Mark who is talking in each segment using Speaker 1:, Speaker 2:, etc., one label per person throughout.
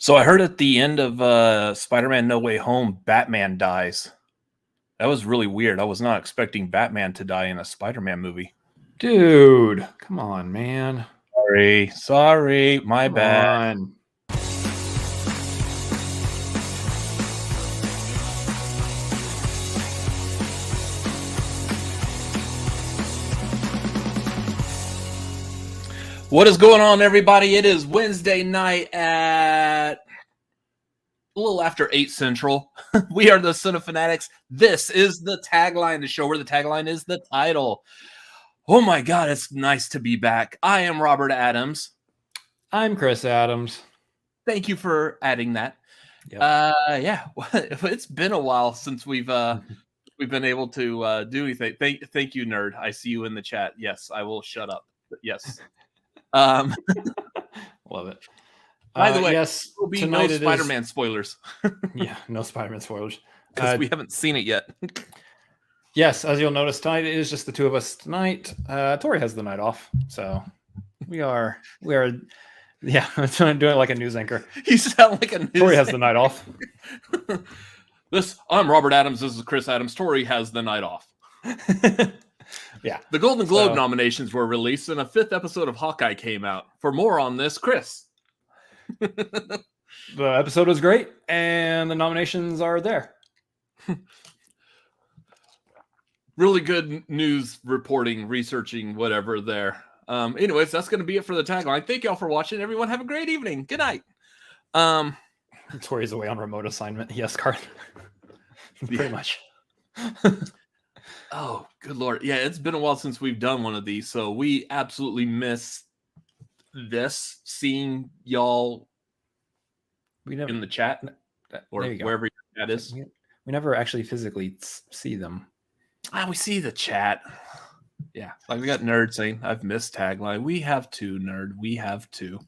Speaker 1: So I heard at the end of Spider-Man No Way Home, Batman dies. That was really weird. I was not expecting Batman to die in a Spider-Man movie.
Speaker 2: Dude, come on, man.
Speaker 1: Sorry, my bad.
Speaker 2: On.
Speaker 1: What is going on, everybody? It is Wednesday night at a little after 8 Central. We are the Cinefanatics. This is the Tagline, the show where the tagline is the title. Oh my God, it's nice to be back. I am Robert Adams.
Speaker 2: I'm Chris Adams.
Speaker 1: Thank you for adding that.
Speaker 2: Yep.
Speaker 1: Yeah, it's been a while since we've been able to do anything. Thank you, nerd. I see you in the chat. Yes, I will shut up. Yes.
Speaker 2: Love it.
Speaker 1: By the way,
Speaker 2: yes,
Speaker 1: there will be no Spider-Man spoilers.
Speaker 2: Yeah, no Spider-Man spoilers.
Speaker 1: Because we haven't seen it yet.
Speaker 2: Yes, as you'll notice, tonight it is just the two of us tonight. Tori has the night off, so we are yeah, I'm doing it like a news anchor.
Speaker 1: You sound like a news
Speaker 2: Tori has the night off.
Speaker 1: I'm Robert Adams. This is Chris Adams. Tori has the night off.
Speaker 2: Yeah.
Speaker 1: The Golden Globe nominations were released and a 5th episode of Hawkeye came out. For more on this, Chris.
Speaker 2: The episode was great and the nominations are there.
Speaker 1: Really good news reporting, researching, whatever there. Anyways, that's going to be it for the tagline. Thank y'all for watching. Everyone have a great evening. Good night.
Speaker 2: Tori's away on remote assignment. Yes, Garth. Pretty much.
Speaker 1: Oh, good Lord. Yeah, it's been a while since we've done one of these, so we absolutely miss this, seeing y'all in the chat or wherever your chat is.
Speaker 2: We never actually physically see them.
Speaker 1: We see the chat. Yeah, like we got Nerd saying, I've missed Tagline. We have to, Nerd. We have to.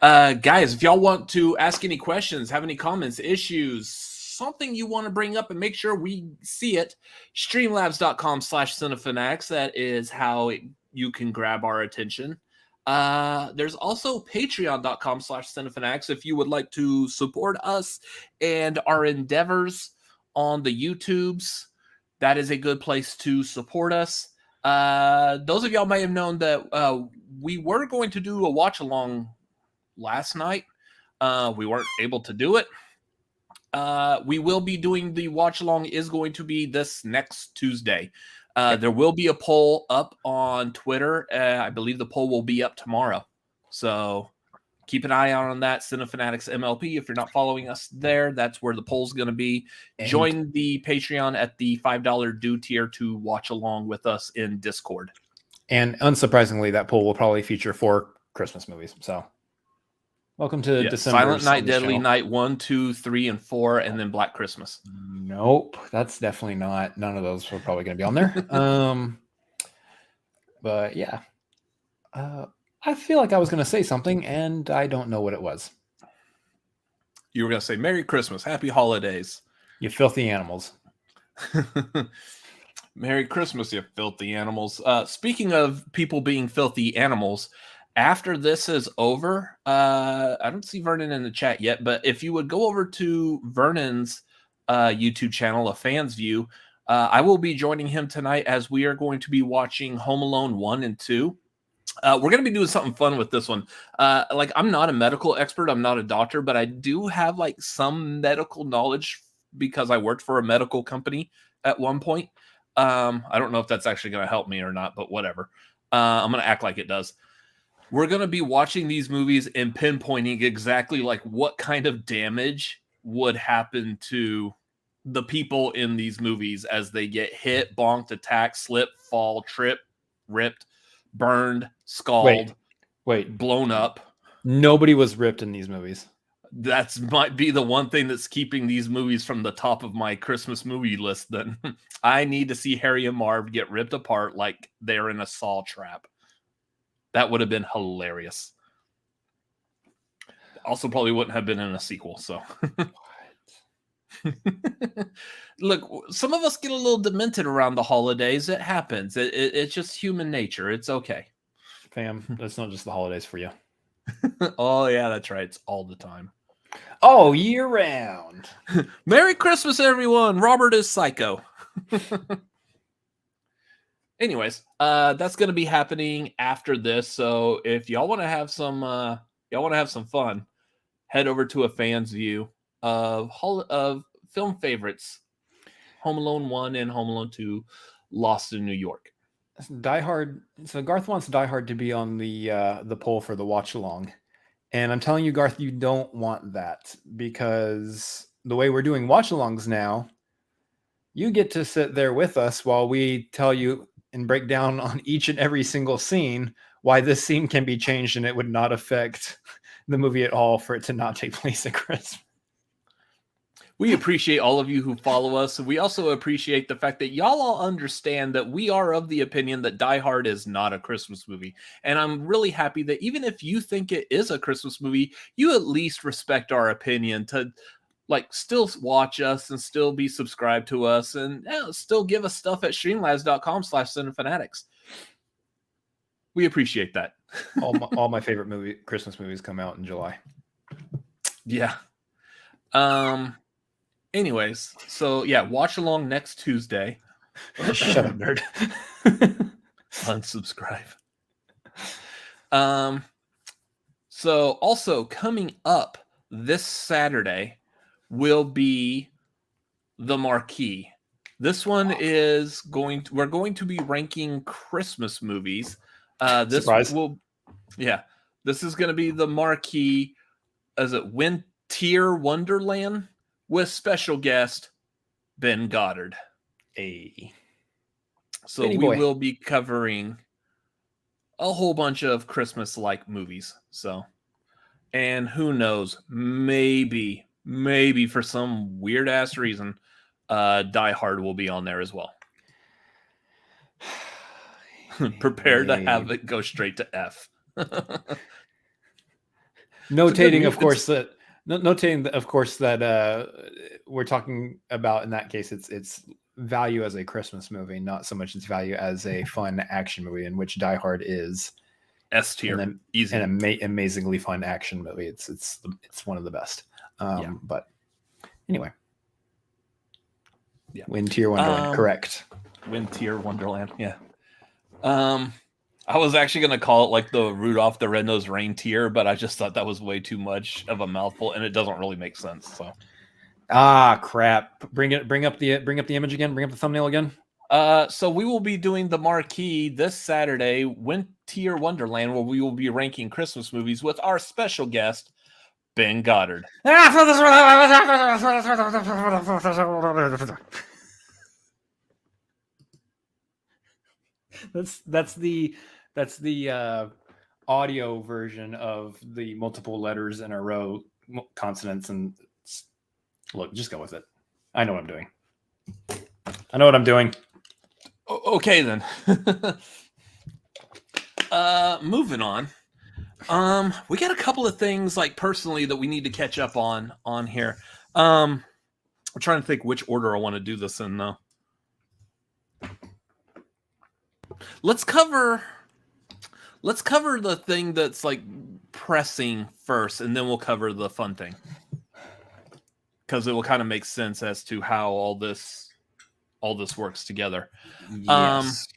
Speaker 1: Guys, if y'all want to ask any questions, have any comments, issues, something you want to bring up and make sure we see it, streamlabs.com/cinefanatics. That is how you can grab our attention. There's also patreon.com/cinefanatics if you would like to support us and our endeavors on the YouTubes. That is a good place to support us. Those of y'all may have known that we were going to do a watch along last night. We weren't able to do it. We will be doing the watch along is going to be this next Tuesday. There will be a poll up on Twitter. I believe the poll will be up tomorrow. So keep an eye out on that. Cinefanatics MLP. If you're not following us there, that's where the poll's going to be. And join the Patreon at the $5 due tier to watch along with us in Discord.
Speaker 2: And unsurprisingly, that poll will probably feature 4 Christmas movies. So welcome to December.
Speaker 1: Silent Night, Deadly Night 1, 2, 3, and 4, and then Black Christmas.
Speaker 2: Nope, that's definitely not. None of those are probably going to be on there. But yeah, I feel like I was going to say something, and I don't know what it was.
Speaker 1: You were going to say Merry Christmas, Happy Holidays.
Speaker 2: You filthy animals.
Speaker 1: Merry Christmas, you filthy animals. Speaking of people being filthy animals, after this is over, I don't see Vernon in the chat yet, but if you would go over to Vernon's YouTube channel, A Fan's View, I will be joining him tonight as we are going to be watching Home Alone 1 and 2. We're going to be doing something fun with this one. Like, I'm not a medical expert. I'm not a doctor, but I do have like some medical knowledge because I worked for a medical company at one point. I don't know if that's actually going to help me or not, but whatever. I'm going to act like it does. We're going to be watching these movies and pinpointing exactly like what kind of damage would happen to the people in these movies as they get hit, bonked, attacked, slip, fall, trip, ripped, burned, scalded, blown up.
Speaker 2: Nobody was ripped in these movies.
Speaker 1: That's might be the one thing that's keeping these movies from the top of my Christmas movie list. Then I need to see Harry and Marv get ripped apart like they're in a saw trap. That would have been hilarious. Also, probably wouldn't have been in a sequel. So, look, some of us get a little demented around the holidays. It happens. It's just human nature. It's okay.
Speaker 2: Fam, that's not just the holidays for you.
Speaker 1: Oh, yeah, that's right. It's all the time.
Speaker 2: all year round.
Speaker 1: Merry Christmas, everyone. Robert is psycho. Anyways, that's going to be happening after this. So if y'all want to have some fun, head over to a fan's view of film favorites, Home Alone 1 and Home Alone 2, Lost in New York.
Speaker 2: Die Hard. So Garth wants Die Hard to be on the poll for the watch along, and I'm telling you, Garth, you don't want that, because the way we're doing watch alongs now, you get to sit there with us while we tell you and break down on each and every single scene why this scene can be changed and it would not affect the movie at all for it to not take place at Christmas.
Speaker 1: We appreciate all of you who follow us. We also appreciate the fact that y'all all understand that we are of the opinion that Die Hard is not a Christmas movie. And I'm really happy that even if you think it is a Christmas movie, you at least respect our opinion to still watch us and still be subscribed to us and still give us stuff at streamlabs.com/cinefanatics. We appreciate that.
Speaker 2: all my favorite Christmas movies come out in July.
Speaker 1: Yeah. Anyways, so yeah, watch along next Tuesday.
Speaker 2: Shut up, nerd.
Speaker 1: Unsubscribe. So also coming up this Saturday will be the Marquee. This one is we're going to be ranking Christmas movies. This
Speaker 2: Surprise.
Speaker 1: This is going to be the Marquee. Is it Winter Wonderland with special guest Ben Goddard? So
Speaker 2: Benny
Speaker 1: we
Speaker 2: boy.
Speaker 1: will be covering a whole bunch of Christmas-like movies. So, and who knows, maybe for some weird ass reason, Die Hard will be on there as well. Prepare to have it go straight to F.
Speaker 2: Notating, of course, that we're talking about, in that case, it's value as a Christmas movie, not so much its value as a fun action movie, in which Die Hard is
Speaker 1: S tier, easy,
Speaker 2: an amazingly fun action movie. It's one of the best. But anyway,
Speaker 1: yeah,
Speaker 2: Winter Wonderland, correct.
Speaker 1: Winter Wonderland, yeah. I was actually going to call it like the Rudolph the Red-Nosed Reindeer, but I just thought that was way too much of a mouthful, and it doesn't really make sense. So,
Speaker 2: crap! Bring up the image again. Bring up the thumbnail again.
Speaker 1: So we will be doing the Marquee this Saturday, Winter Wonderland, where we will be ranking Christmas movies with our special guest, Ben Goddard.
Speaker 2: That's the audio version of the multiple letters in a row, consonants, and look, just go with it. I know what I'm doing.
Speaker 1: Okay then. Moving on. We got a couple of things personally that we need to catch up on here. I'm trying to think which order I want to do this in though. Let's cover the thing that's pressing first, and then we'll cover the fun thing, because it will kind of make sense as to how all this works together.
Speaker 2: Yes.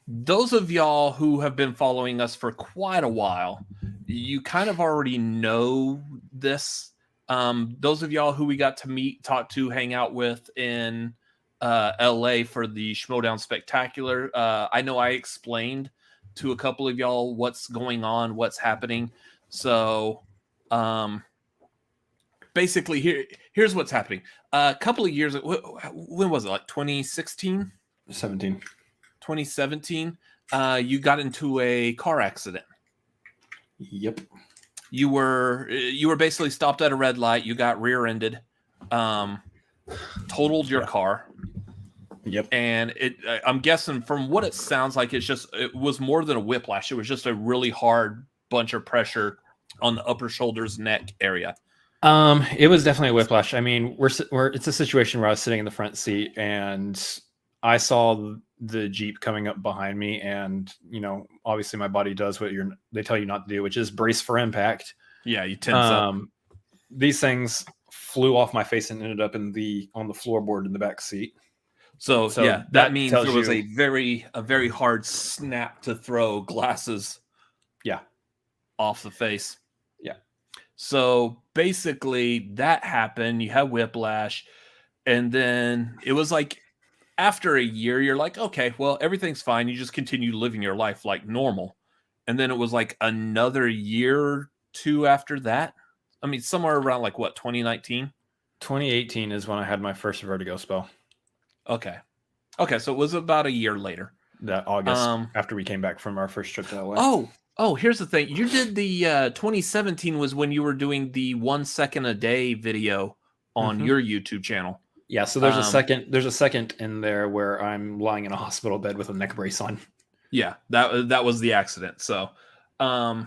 Speaker 1: Those of y'all who have been following us for quite a while, you kind of already know this. Those of y'all who we got to meet, talk to, hang out with in LA for the Schmoedown Spectacular. I know I explained to a couple of y'all what's going on, what's happening. So basically here's what's happening. A couple of years, when was it? 2016? 2017. You got into a car accident.
Speaker 2: Yep.
Speaker 1: You were basically stopped at a red light. You got rear-ended, totaled your car.
Speaker 2: Yep.
Speaker 1: And I'm guessing from what it sounds like, it was more than a whiplash. It was just a really hard bunch of pressure on the upper shoulders, neck area.
Speaker 2: It was definitely a whiplash. I mean, it's a situation where I was sitting in the front seat and I saw the Jeep coming up behind me, and obviously my body does what they tell you not to do, which is brace for impact.
Speaker 1: Yeah, you tense up.
Speaker 2: these things flew off my face and ended up on the floorboard in the back seat.
Speaker 1: So yeah, that means there was
Speaker 2: you,
Speaker 1: a very hard snap to throw glasses.
Speaker 2: Yeah.
Speaker 1: Off the face.
Speaker 2: Yeah.
Speaker 1: So basically that happened. You had whiplash. And then it was like after a year, you're like, okay, well, everything's fine. You just continue living your life like normal. And then it was like another year or two after that. I mean, somewhere around like what, 2019?
Speaker 2: 2018 is when I had my first vertigo spell.
Speaker 1: Okay. So it was about a year later.
Speaker 2: That August, after we came back from our first trip to LA.
Speaker 1: Oh, here's the thing. You did the 2017 was when you were doing the 1 second a day video on your YouTube channel.
Speaker 2: Yeah, so there's a second in there where I'm lying in a hospital bed with a neck brace on.
Speaker 1: Yeah, that was the accident. So so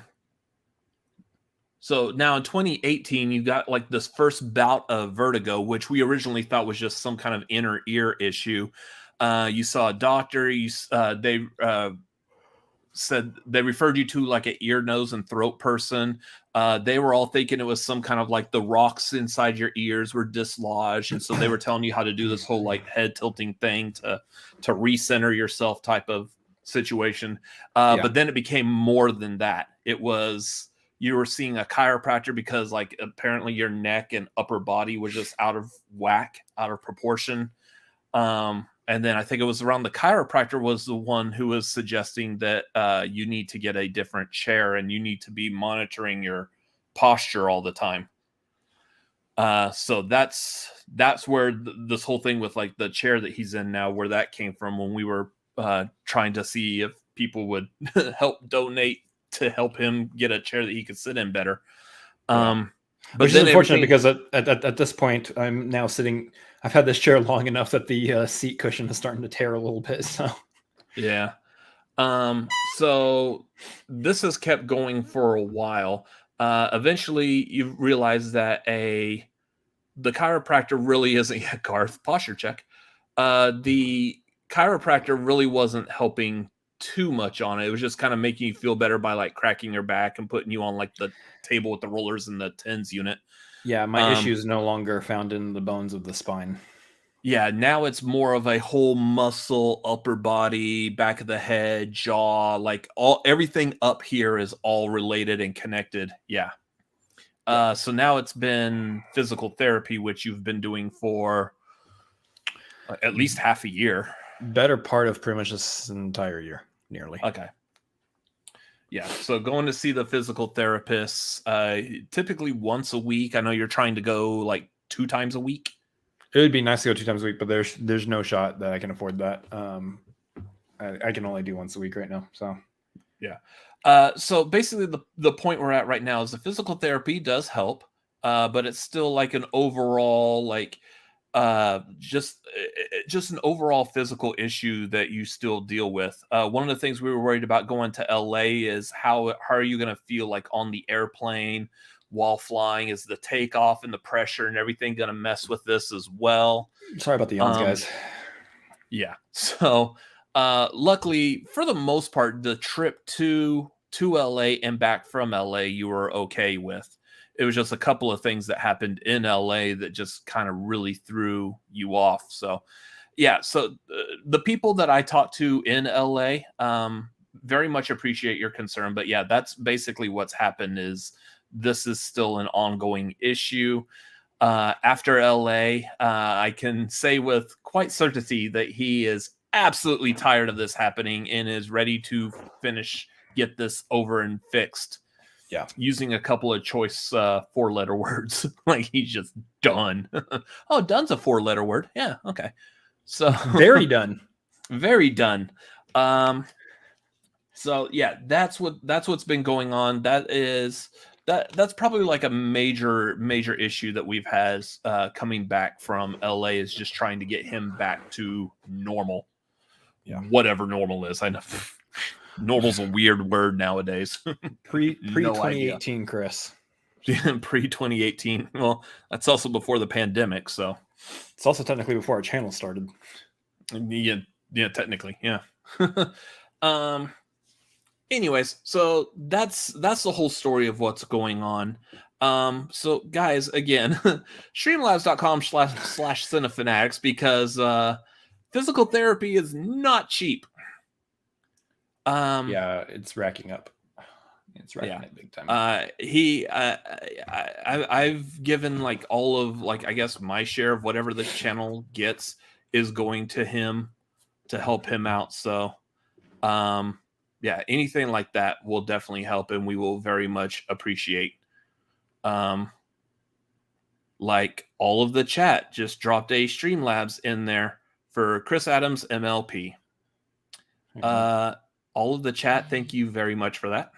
Speaker 1: now in 2018 you got like this first bout of vertigo, which we originally thought was just some kind of inner ear issue. You saw a doctor, they said they referred you to like an ear, nose, and throat person. They were all thinking it was some kind of like the rocks inside your ears were dislodged. And so they were telling you how to do this whole like head tilting thing to recenter yourself type of situation. But then it became more than that. It was, you were seeing a chiropractor because like apparently your neck and upper body was just out of whack, out of proportion. And then I think it was around the chiropractor was the one who was suggesting that you need to get a different chair and you need to be monitoring your posture all the time. So that's where this whole thing with like the chair that he's in now, where that came from when we were trying to see if people would help donate to help him get a chair that he could sit in better.
Speaker 2: But which is unfortunate because at this point I'm now sitting. I've had this chair long enough that the seat cushion is starting to tear a little bit. So
Speaker 1: yeah. So this has kept going for a while. Eventually you realize that the chiropractor really isn't Garth posture check. The chiropractor really wasn't helping too much on it. It was just kind of making you feel better by like cracking your back and putting you on like the table with the rollers and the TENS unit.
Speaker 2: Yeah, my issue is no longer found in the bones of the spine.
Speaker 1: Yeah, now it's more of a whole muscle, upper body, back of the head, jaw, like everything up here is all related and connected. Yeah. So now it's been physical therapy, which you've been doing for at least half a year.
Speaker 2: Better part of pretty much this entire year, nearly.
Speaker 1: Okay. Yeah, so going to see the physical therapists typically once a week. I know you're trying to go like 2 times a week.
Speaker 2: It would be nice to go 2 times a week, but there's no shot that I can afford that. I can only do once a week right now. So
Speaker 1: yeah. So basically the point we're at right now is the physical therapy does help, but it's still like an overall like just an overall physical issue that you still deal with. One of the things we were worried about going to LA is how are you going to feel like on the airplane while flying? Is the takeoff and the pressure and everything going to mess with this as well?
Speaker 2: Sorry about the yawns, guys.
Speaker 1: Yeah. So luckily for the most part, the trip to LA and back from LA, you were okay with. It was just a couple of things that happened in LA that just kind of really threw you off. So, yeah. So the people that I talked to in LA very much appreciate your concern. But yeah, that's basically what's happened is this is still an ongoing issue. After LA, I can say with quite certainty that he is absolutely tired of this happening and is ready to get this over and fixed.
Speaker 2: Yeah,
Speaker 1: using a couple of choice 4-letter words. Like he's just done. Oh, done's a 4-letter word. Yeah, okay. So
Speaker 2: very done.
Speaker 1: Very done. So yeah, that's what's been going on. That's probably like a major issue that we've had coming back from LA is just trying to get him back to normal.
Speaker 2: Yeah.
Speaker 1: Whatever normal is. I know. Normal's a weird word nowadays.
Speaker 2: Pre 2018, Chris.
Speaker 1: Pre 2018. Well, that's also before the pandemic, so
Speaker 2: it's also technically before our channel started.
Speaker 1: Yeah, technically, yeah. Anyways, so that's the whole story of what's going on. So guys, again, streamlabs.com/cinefanatics, because physical therapy is not cheap.
Speaker 2: Yeah, it's racking up. It's racking up big time.
Speaker 1: I've given like all of like, I guess my share of whatever the channel gets is going to him to help him out. So, yeah, anything like that will definitely help, and we will very much appreciate. Like all of the chat just dropped a Streamlabs in there for Chris Adams MLP. All of the chat, thank you very much for that.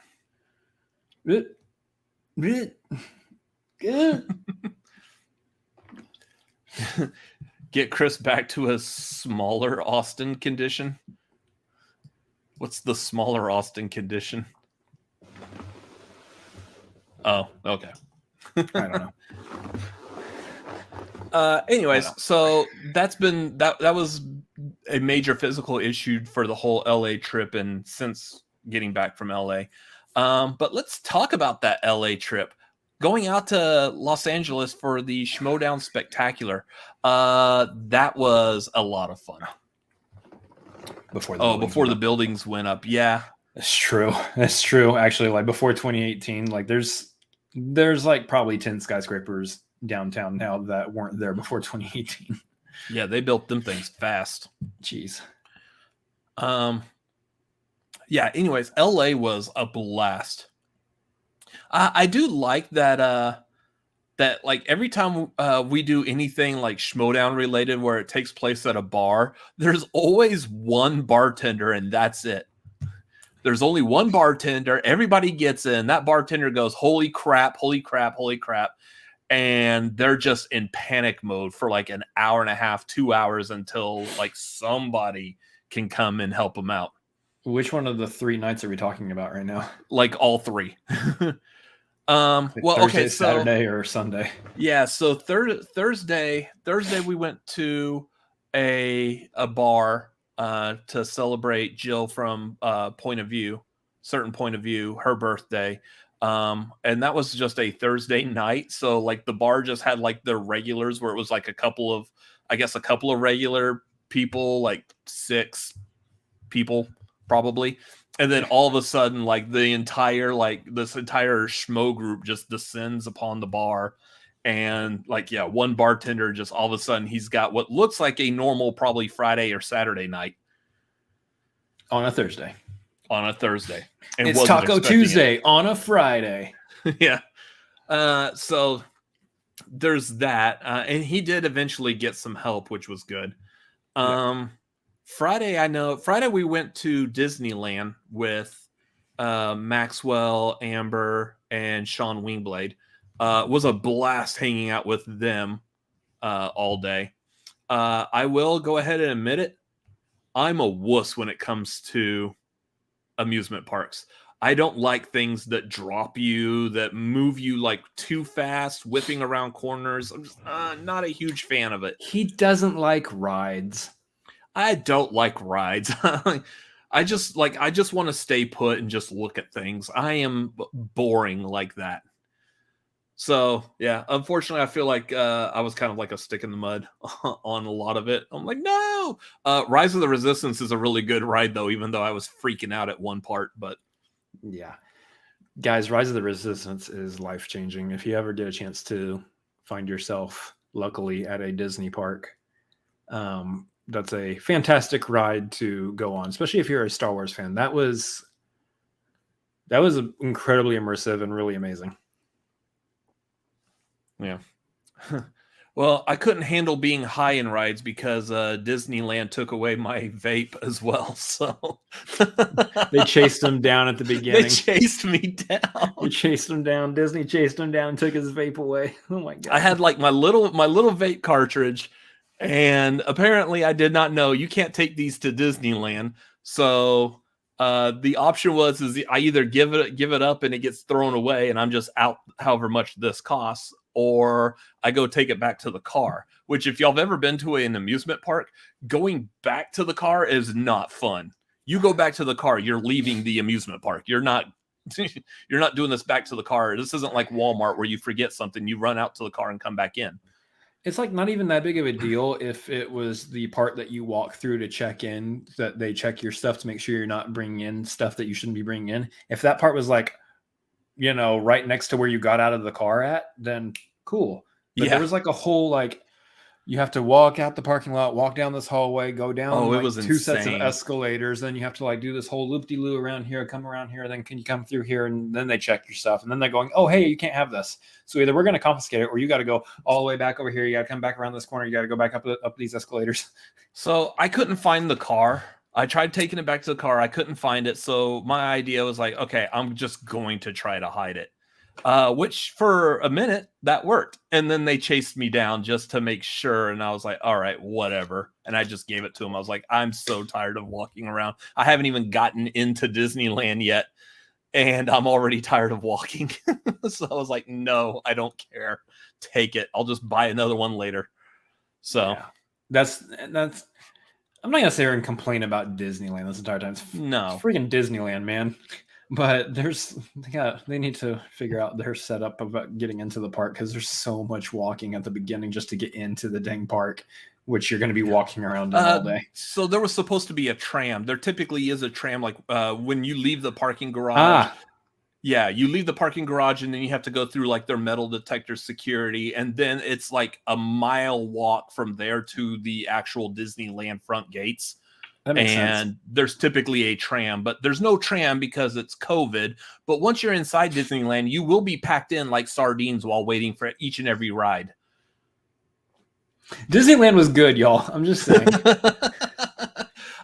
Speaker 1: Get Chris back to a smaller Austin condition. What's the smaller Austin condition? Oh, okay.
Speaker 2: I don't know.
Speaker 1: Anyways, so that's been that was a major physical issue for the whole LA trip, and since getting back from LA. But let's talk about that LA trip. Going out to Los Angeles for the Schmoedown Spectacular. That was a lot of fun. Before the buildings went up. Yeah.
Speaker 2: That's true. That's true. Actually, like before 2018, like there's like probably 10 skyscrapers downtown now that weren't there before 2018.
Speaker 1: Yeah, they built them things fast.
Speaker 2: Jeez.
Speaker 1: Yeah, anyways, LA was a blast. I do like that that like every time we do anything like Schmoedown related where it takes place at a bar, there's always one bartender and that's it. There's only one bartender. Everybody gets in. That bartender goes, holy crap, holy crap, holy crap. And they're just in panic mode for like an hour and a half, 2 hours until like somebody can come and help them out.
Speaker 2: Which one of the 3 nights are we talking about right now?
Speaker 1: Like all 3.
Speaker 2: Well, Thursday,
Speaker 1: okay, so
Speaker 2: Saturday or Sunday.
Speaker 1: Yeah, so Thursday we went to a bar to celebrate Jill from certain point of view, her birthday. And that was just a Thursday night. So like the bar just had like the regulars where it was like a couple of regular people, like 6 people probably. And then all of a sudden, like this entire schmo group just descends upon the bar. And like, yeah, one bartender just all of a sudden he's got what looks like a normal, probably Friday or Saturday night.
Speaker 2: On a Thursday.
Speaker 1: And
Speaker 2: it's Taco Tuesday on a Friday.
Speaker 1: Yeah. So there's that. And he did eventually get some help, which was good. Yeah. Friday we went to Disneyland with Maxwell, Amber, and Sean Wingblade. Was a blast hanging out with them all day. I will go ahead and admit it. I'm a wuss when it comes to amusement parks. I don't like things that drop you, that move you like too fast, whipping around corners. I'm just not a huge fan of it.
Speaker 2: He doesn't like rides.
Speaker 1: I don't like rides. I just want to stay put and just look at things. I am boring like that. So yeah, unfortunately, I feel like I was kind of like a stick in the mud on a lot of it. I'm like, no. Rise of the Resistance is a really good ride, though, even though I was freaking out at one part. But
Speaker 2: yeah, guys, Rise of the Resistance is life changing. If you ever get a chance to find yourself, luckily, at a Disney park, that's a fantastic ride to go on, especially if you're a Star Wars fan. That was incredibly immersive and really amazing.
Speaker 1: Yeah. Well, I couldn't handle being high in rides because Disneyland took away my vape as well. So
Speaker 2: they chased him down at the beginning.
Speaker 1: They chased me down.
Speaker 2: They chased him down. Disney chased him down, took his vape away. Oh my god!
Speaker 1: I had like my little vape cartridge. And apparently I did not know you can't take these to Disneyland. So the option was I either give it up and it gets thrown away and I'm just out however much this costs, or I go take it back to the car, which if y'all have ever been to an amusement park, going back to the car is not fun. You go back to the car, you're leaving the amusement park. You're not You're not doing this back to the car. This isn't like Walmart where you forget something, you run out to the car and come back in.
Speaker 2: It's like not even that big of a deal if it was the part that you walk through to check in, that they check your stuff to make sure you're not bringing in stuff that you shouldn't be bringing in. If that part was like, right next to where you got out of the car at, then cool. But there was like a whole, like, you have to walk out the parking lot, walk down this hallway, go down
Speaker 1: it was
Speaker 2: 2 sets of
Speaker 1: insane.
Speaker 2: escalators. Then you have to like do this whole loop-de-loo around here, come around here. Then can you come through here? And then they check your stuff. And then they're going, oh, hey, you can't have this. So either we're going to confiscate it, or you got to go all the way back over here. You got to come back around this corner. You got to go back up these escalators.
Speaker 1: So I couldn't find the car. I tried taking it back to the car. I couldn't find it. So my idea was like, okay, I'm just going to try to hide it. Which for a minute that worked, and then they chased me down just to make sure, and I was like, all right, whatever, and I just gave it to them. I was like, I'm so tired of walking around. I haven't even gotten into Disneyland yet, and I'm already tired of walking. So I was like, no, I don't care, take it, I'll just buy another one later. So
Speaker 2: yeah. That's I'm not gonna sit here and complain about Disneyland this entire time. It's freaking Disneyland, man. But they need to figure out their setup about getting into the park, because there's so much walking at the beginning just to get into the dang park, which you're going to be walking around all day.
Speaker 1: So there was supposed to be a tram. There typically is a tram, like when you leave the parking garage. Yeah, you leave the parking garage and then you have to go through like their metal detector security, and then it's like a mile walk from there to the actual Disneyland front gates.
Speaker 2: That makes sense.
Speaker 1: There's typically a tram, but there's no tram because it's COVID. But once you're inside Disneyland, you will be packed in like sardines while waiting for each and every ride.
Speaker 2: Disneyland was good, y'all. I'm just saying.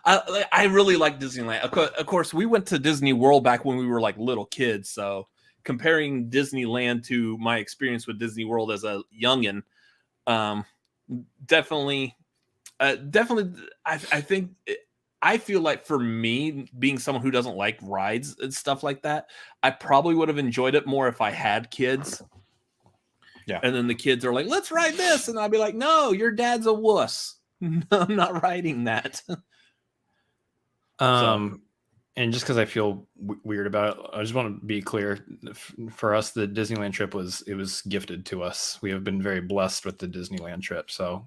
Speaker 1: I really like Disneyland. Of course, we went to Disney World back when we were like little kids. So comparing Disneyland to my experience with Disney World as a youngin', definitely, I think. I feel like for me, being someone who doesn't like rides and stuff like that, I probably would have enjoyed it more if I had kids.
Speaker 2: Yeah.
Speaker 1: And then the kids are like, let's ride this. And I'd be like, no, your dad's a wuss. No, I'm not riding that.
Speaker 2: And just because I feel weird about it, I just want to be clear. For us, the Disneyland trip was gifted to us. We have been very blessed with the Disneyland trip. So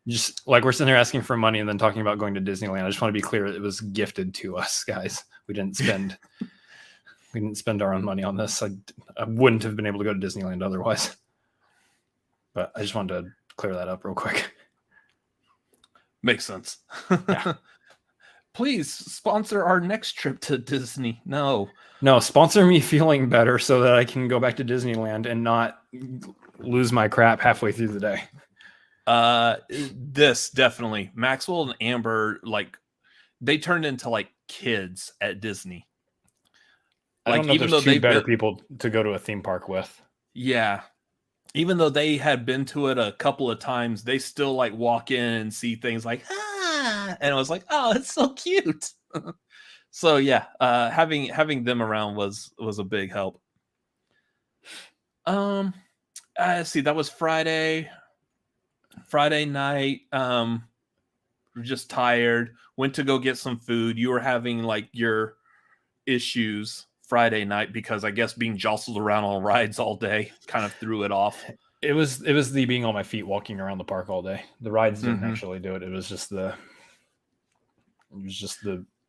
Speaker 2: just like we're sitting there asking for money and then talking about going to Disneyland, I just want to be clear, it was gifted to us, guys. We didn't spend our own money on this. I wouldn't have been able to go to Disneyland otherwise. But I just wanted to clear that up real quick.
Speaker 1: Makes sense.
Speaker 2: Yeah.
Speaker 1: Please sponsor our next trip to Disney. No,
Speaker 2: sponsor me feeling better so that I can go back to Disneyland and not lose my crap halfway through the day.
Speaker 1: This definitely, Maxwell and Amber, like they turned into like kids at Disney.
Speaker 2: Like, even though they better people to go to a theme park with.
Speaker 1: Yeah. Even though they had been to it a couple of times, they still like walk in and see things like, and I was like, oh, it's so cute. So yeah, having them around was a big help. See, that was Friday night. We're just tired. Went to go get some food. You were having like your issues Friday night because I guess being jostled around on rides all day kind of threw it off.
Speaker 2: It was the being on my feet walking around the park all day. The rides didn't actually do it. It was just the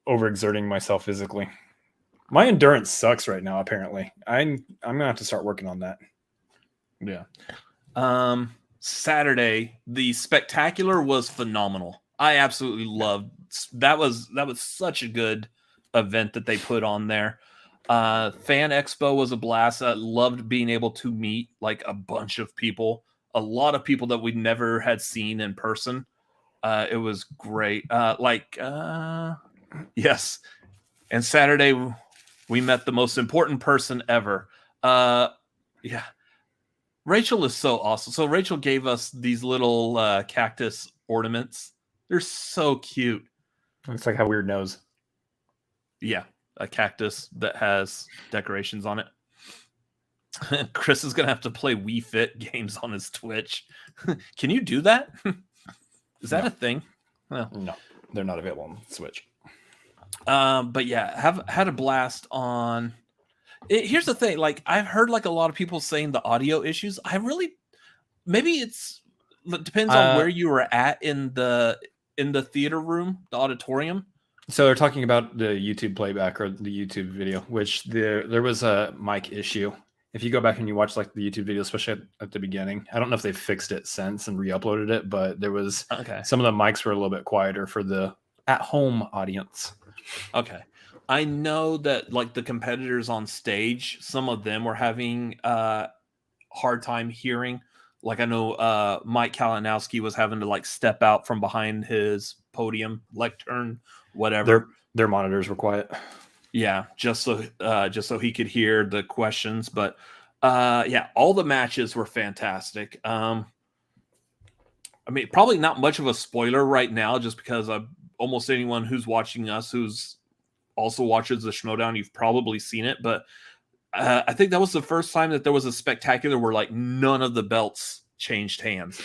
Speaker 2: overexerting myself physically. My endurance sucks right now, apparently. I'm gonna have to start working on that.
Speaker 1: Yeah. Saturday, the Spectacular was phenomenal. I absolutely loved that. Was such a good event that they put on there. Fan Expo was a blast. I loved being able to meet like a bunch of people, a lot of people that we never had seen in person. It was great. Yes. And Saturday we met the most important person ever. Yeah. Rachel is so awesome. So Rachel gave us these little cactus ornaments. They're so cute.
Speaker 2: Looks like a weird nose.
Speaker 1: Yeah. A cactus that has decorations on it. Chris is going to have to play Wii Fit games on his Twitch. Can you do that? Is that a thing? Well,
Speaker 2: no, they're not available on Switch.
Speaker 1: But yeah, had a blast on Here's the thing. Like, I've heard like a lot of people saying the audio issues. Maybe it depends on where you were at in the theater room, the auditorium.
Speaker 2: So they're talking about the YouTube playback or the YouTube video, which there was a mic issue. If you go back and you watch like the YouTube video, especially at the beginning, I don't know if they've fixed it since and re-uploaded it, but there was some of the mics were a little bit quieter for the at-home audience.
Speaker 1: Okay. I know that like the competitors on stage, some of them were having hard time hearing. Like I know Mike Kalinowski was having to like step out from behind his podium lectern, whatever.
Speaker 2: Their monitors were quiet.
Speaker 1: Yeah, just so he could hear the questions. But yeah, all the matches were fantastic. I mean, probably not much of a spoiler right now, just because almost anyone who's watching us who's also watches the Schmoedown, you've probably seen it. But I think that was the first time that there was a spectacular where like none of the belts changed hands.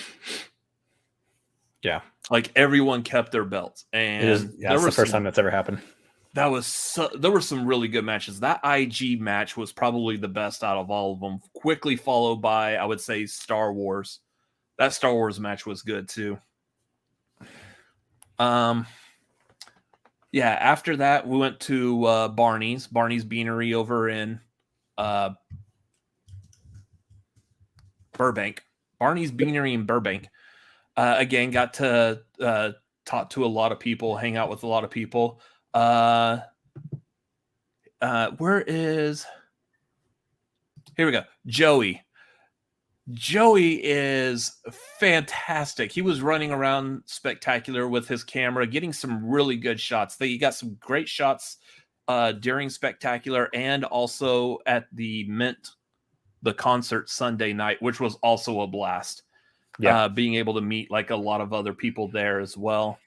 Speaker 2: Yeah,
Speaker 1: like everyone kept their belts, and
Speaker 2: it's the first time that's ever happened.
Speaker 1: There were some really good matches. That IG match was probably the best out of all of them. Quickly followed by, I would say, Star Wars. That Star Wars match was good too. Yeah. After that, we went to Barney's Beanery over in Burbank. Barney's Beanery in Burbank. Again, got to talk to a lot of people, hang out with a lot of people. Here we go. Joey is fantastic. He was running around Spectacular with his camera, getting some really good shots. He got some great shots during Spectacular and also at the Mint, the concert Sunday night, which was also a blast. Yeah, being able to meet like a lot of other people there as well.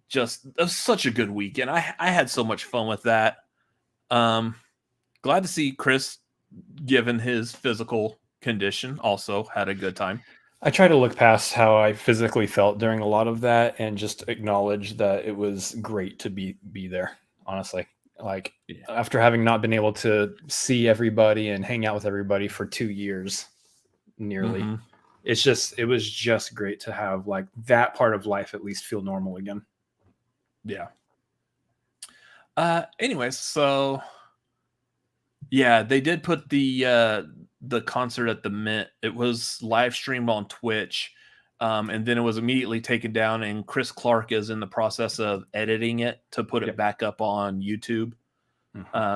Speaker 1: Just it was such a good weekend. I had so much fun with that. Glad to see Chris, given his physical condition, also had a good time.
Speaker 2: I try to look past how I physically felt during a lot of that and just acknowledge that it was great to be there, honestly. Like after having not been able to see everybody and hang out with everybody for 2 years nearly. Mm-hmm. It was just great to have like that part of life at least feel normal again.
Speaker 1: Yeah. Anyways, so yeah, they did put the concert at the Mint. It was live streamed on Twitch, and then it was immediately taken down. And Chris Clark is in the process of editing it to put it back up on YouTube,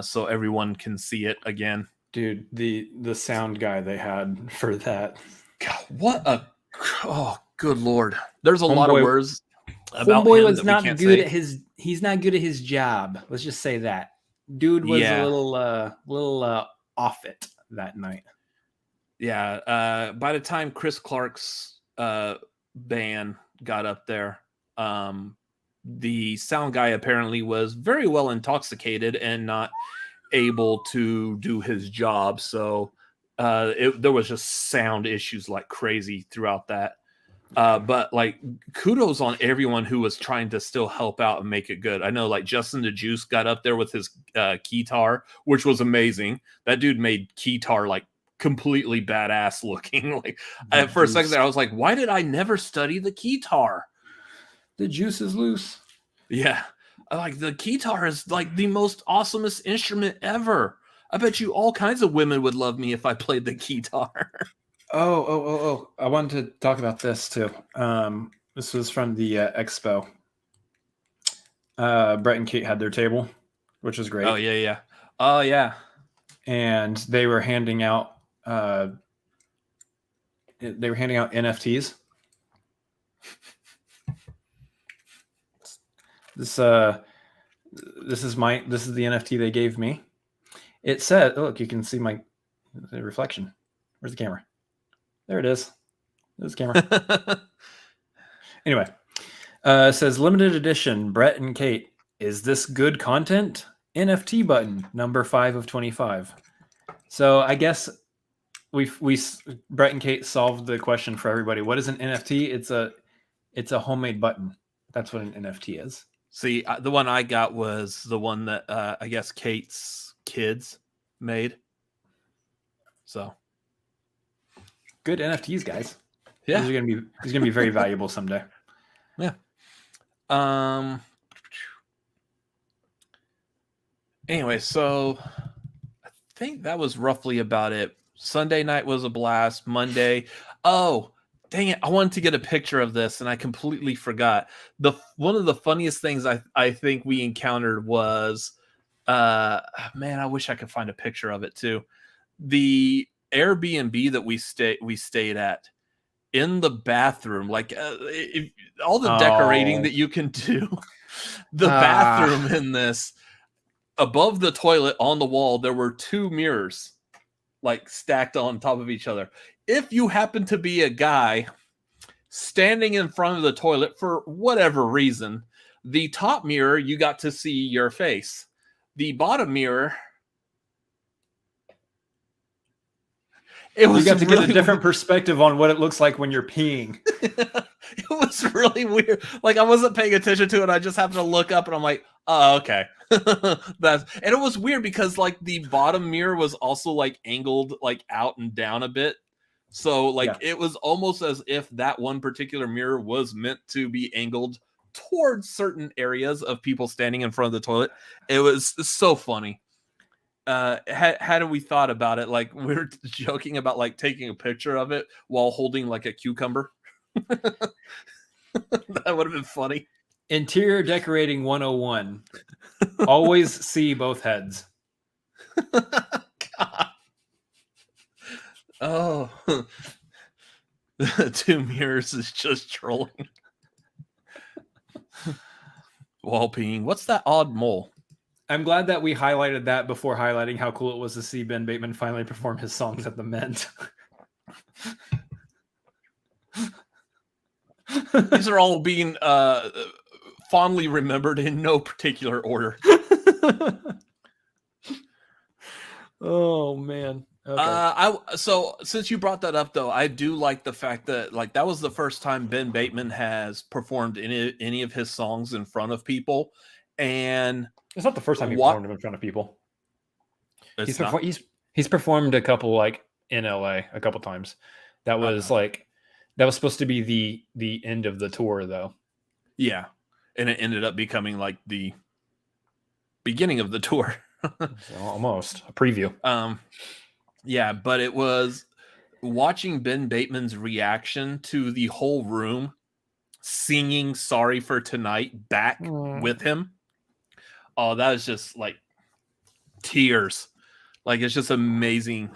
Speaker 1: so everyone can see it again.
Speaker 2: Dude, the sound guy they had for that.
Speaker 1: God, good Lord! There's a lot of words.
Speaker 2: Homeboy was not good at his. He's not good at his job. Let's just say that. Dude was a little off it that night.
Speaker 1: Yeah. By the time Chris Clark's band got up there, the sound guy apparently was very well intoxicated and not able to do his job. So there was just sound issues like crazy throughout that. But like kudos on everyone who was trying to still help out and make it good. I know like Justin the Juice got up there with his keytar, which was amazing. That dude made keytar like completely badass looking. Like for a second there, I was like, why did I never study the keytar?
Speaker 2: The juice is loose.
Speaker 1: Yeah. Like the keytar is like the most awesomest instrument ever. I bet you all kinds of women would love me if I played the keytar.
Speaker 2: Oh. I wanted to talk about this too. This was from the expo. Brett and Kate had their table, which was great.
Speaker 1: Oh, yeah. Oh, yeah.
Speaker 2: And they were handing out NFTs. This is the NFT they gave me. It said, look, you can see my reflection. Where's the camera? There it is. There's the camera. Anyway, it says limited edition, Brett and Kate. Is this good content? NFT button, number 5 of 25. So I guess we Brett and Kate solved the question for everybody. What is an NFT? It's a homemade button. That's what an NFT is.
Speaker 1: See, the one I got was the one that I guess Kate's kids made. So
Speaker 2: good NFTs, guys.
Speaker 1: Yeah,
Speaker 2: these are gonna be very valuable someday.
Speaker 1: Yeah. Anyway, so I think that was roughly about it. Sunday night was a blast. Monday, oh dang it! I wanted to get a picture of this, and I completely forgot. One of the funniest things I think we encountered was, man, I wish I could find a picture of it too. The Airbnb that we stayed at. In the bathroom, like all the decorating that you can do, the bathroom in this, above the toilet on the wall, there were 2 mirrors like stacked on top of each other. If you happen to be a guy standing in front of the toilet for whatever reason, the top mirror, you got to see your face. The bottom mirror,
Speaker 2: you got to get a different perspective on what it looks like when you're peeing.
Speaker 1: It was really weird. Like I wasn't paying attention to it. I just happened to look up and I'm like, oh, okay. And it was weird because like the bottom mirror was also like angled like out and down a bit. So like it was almost as if that one particular mirror was meant to be angled towards certain areas of people standing in front of the toilet. It was so funny. Had we thought about it, like we were joking about like taking a picture of it while holding like a cucumber. That would have been funny.
Speaker 2: Interior decorating 101. Always see both heads.
Speaker 1: God. Oh, 2 mirrors is just trolling. While peeing. What's that odd mole?
Speaker 2: I'm glad that we highlighted that before highlighting how cool it was to see Ben Bateman finally perform his songs at the Mint.
Speaker 1: These are all being fondly remembered in no particular order.
Speaker 2: Oh man. Okay.
Speaker 1: So since you brought that up though, I do like the fact that like that was the first time Ben Bateman has performed any of his songs in front of people, and
Speaker 2: it's not the first time he performed them in front of people. He's performed a couple like in LA a couple times. That was that was supposed to be the end of the tour though.
Speaker 1: Yeah. And it ended up becoming like the beginning of the tour.
Speaker 2: Almost a preview.
Speaker 1: Yeah, but it was watching Ben Bateman's reaction to the whole room singing Sorry for Tonight back with him. Oh, that was just like tears. Like it's just amazing.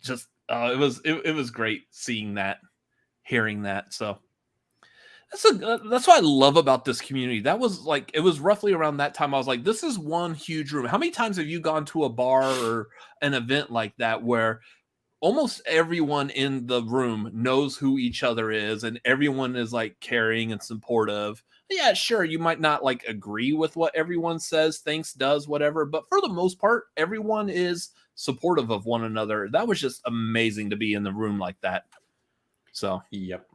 Speaker 1: Just it was great seeing that, hearing that. So that's what I love about this community. That was like, it was roughly around that time I was like, this is one huge room. How many times have you gone to a bar or an event like that where almost everyone in the room knows who each other is and everyone is like caring and supportive? Yeah, sure, you might not like agree with what everyone says, thinks, does, whatever, but for the most part, everyone is supportive of one another. That was just amazing to be in the room like that. So,
Speaker 2: yep.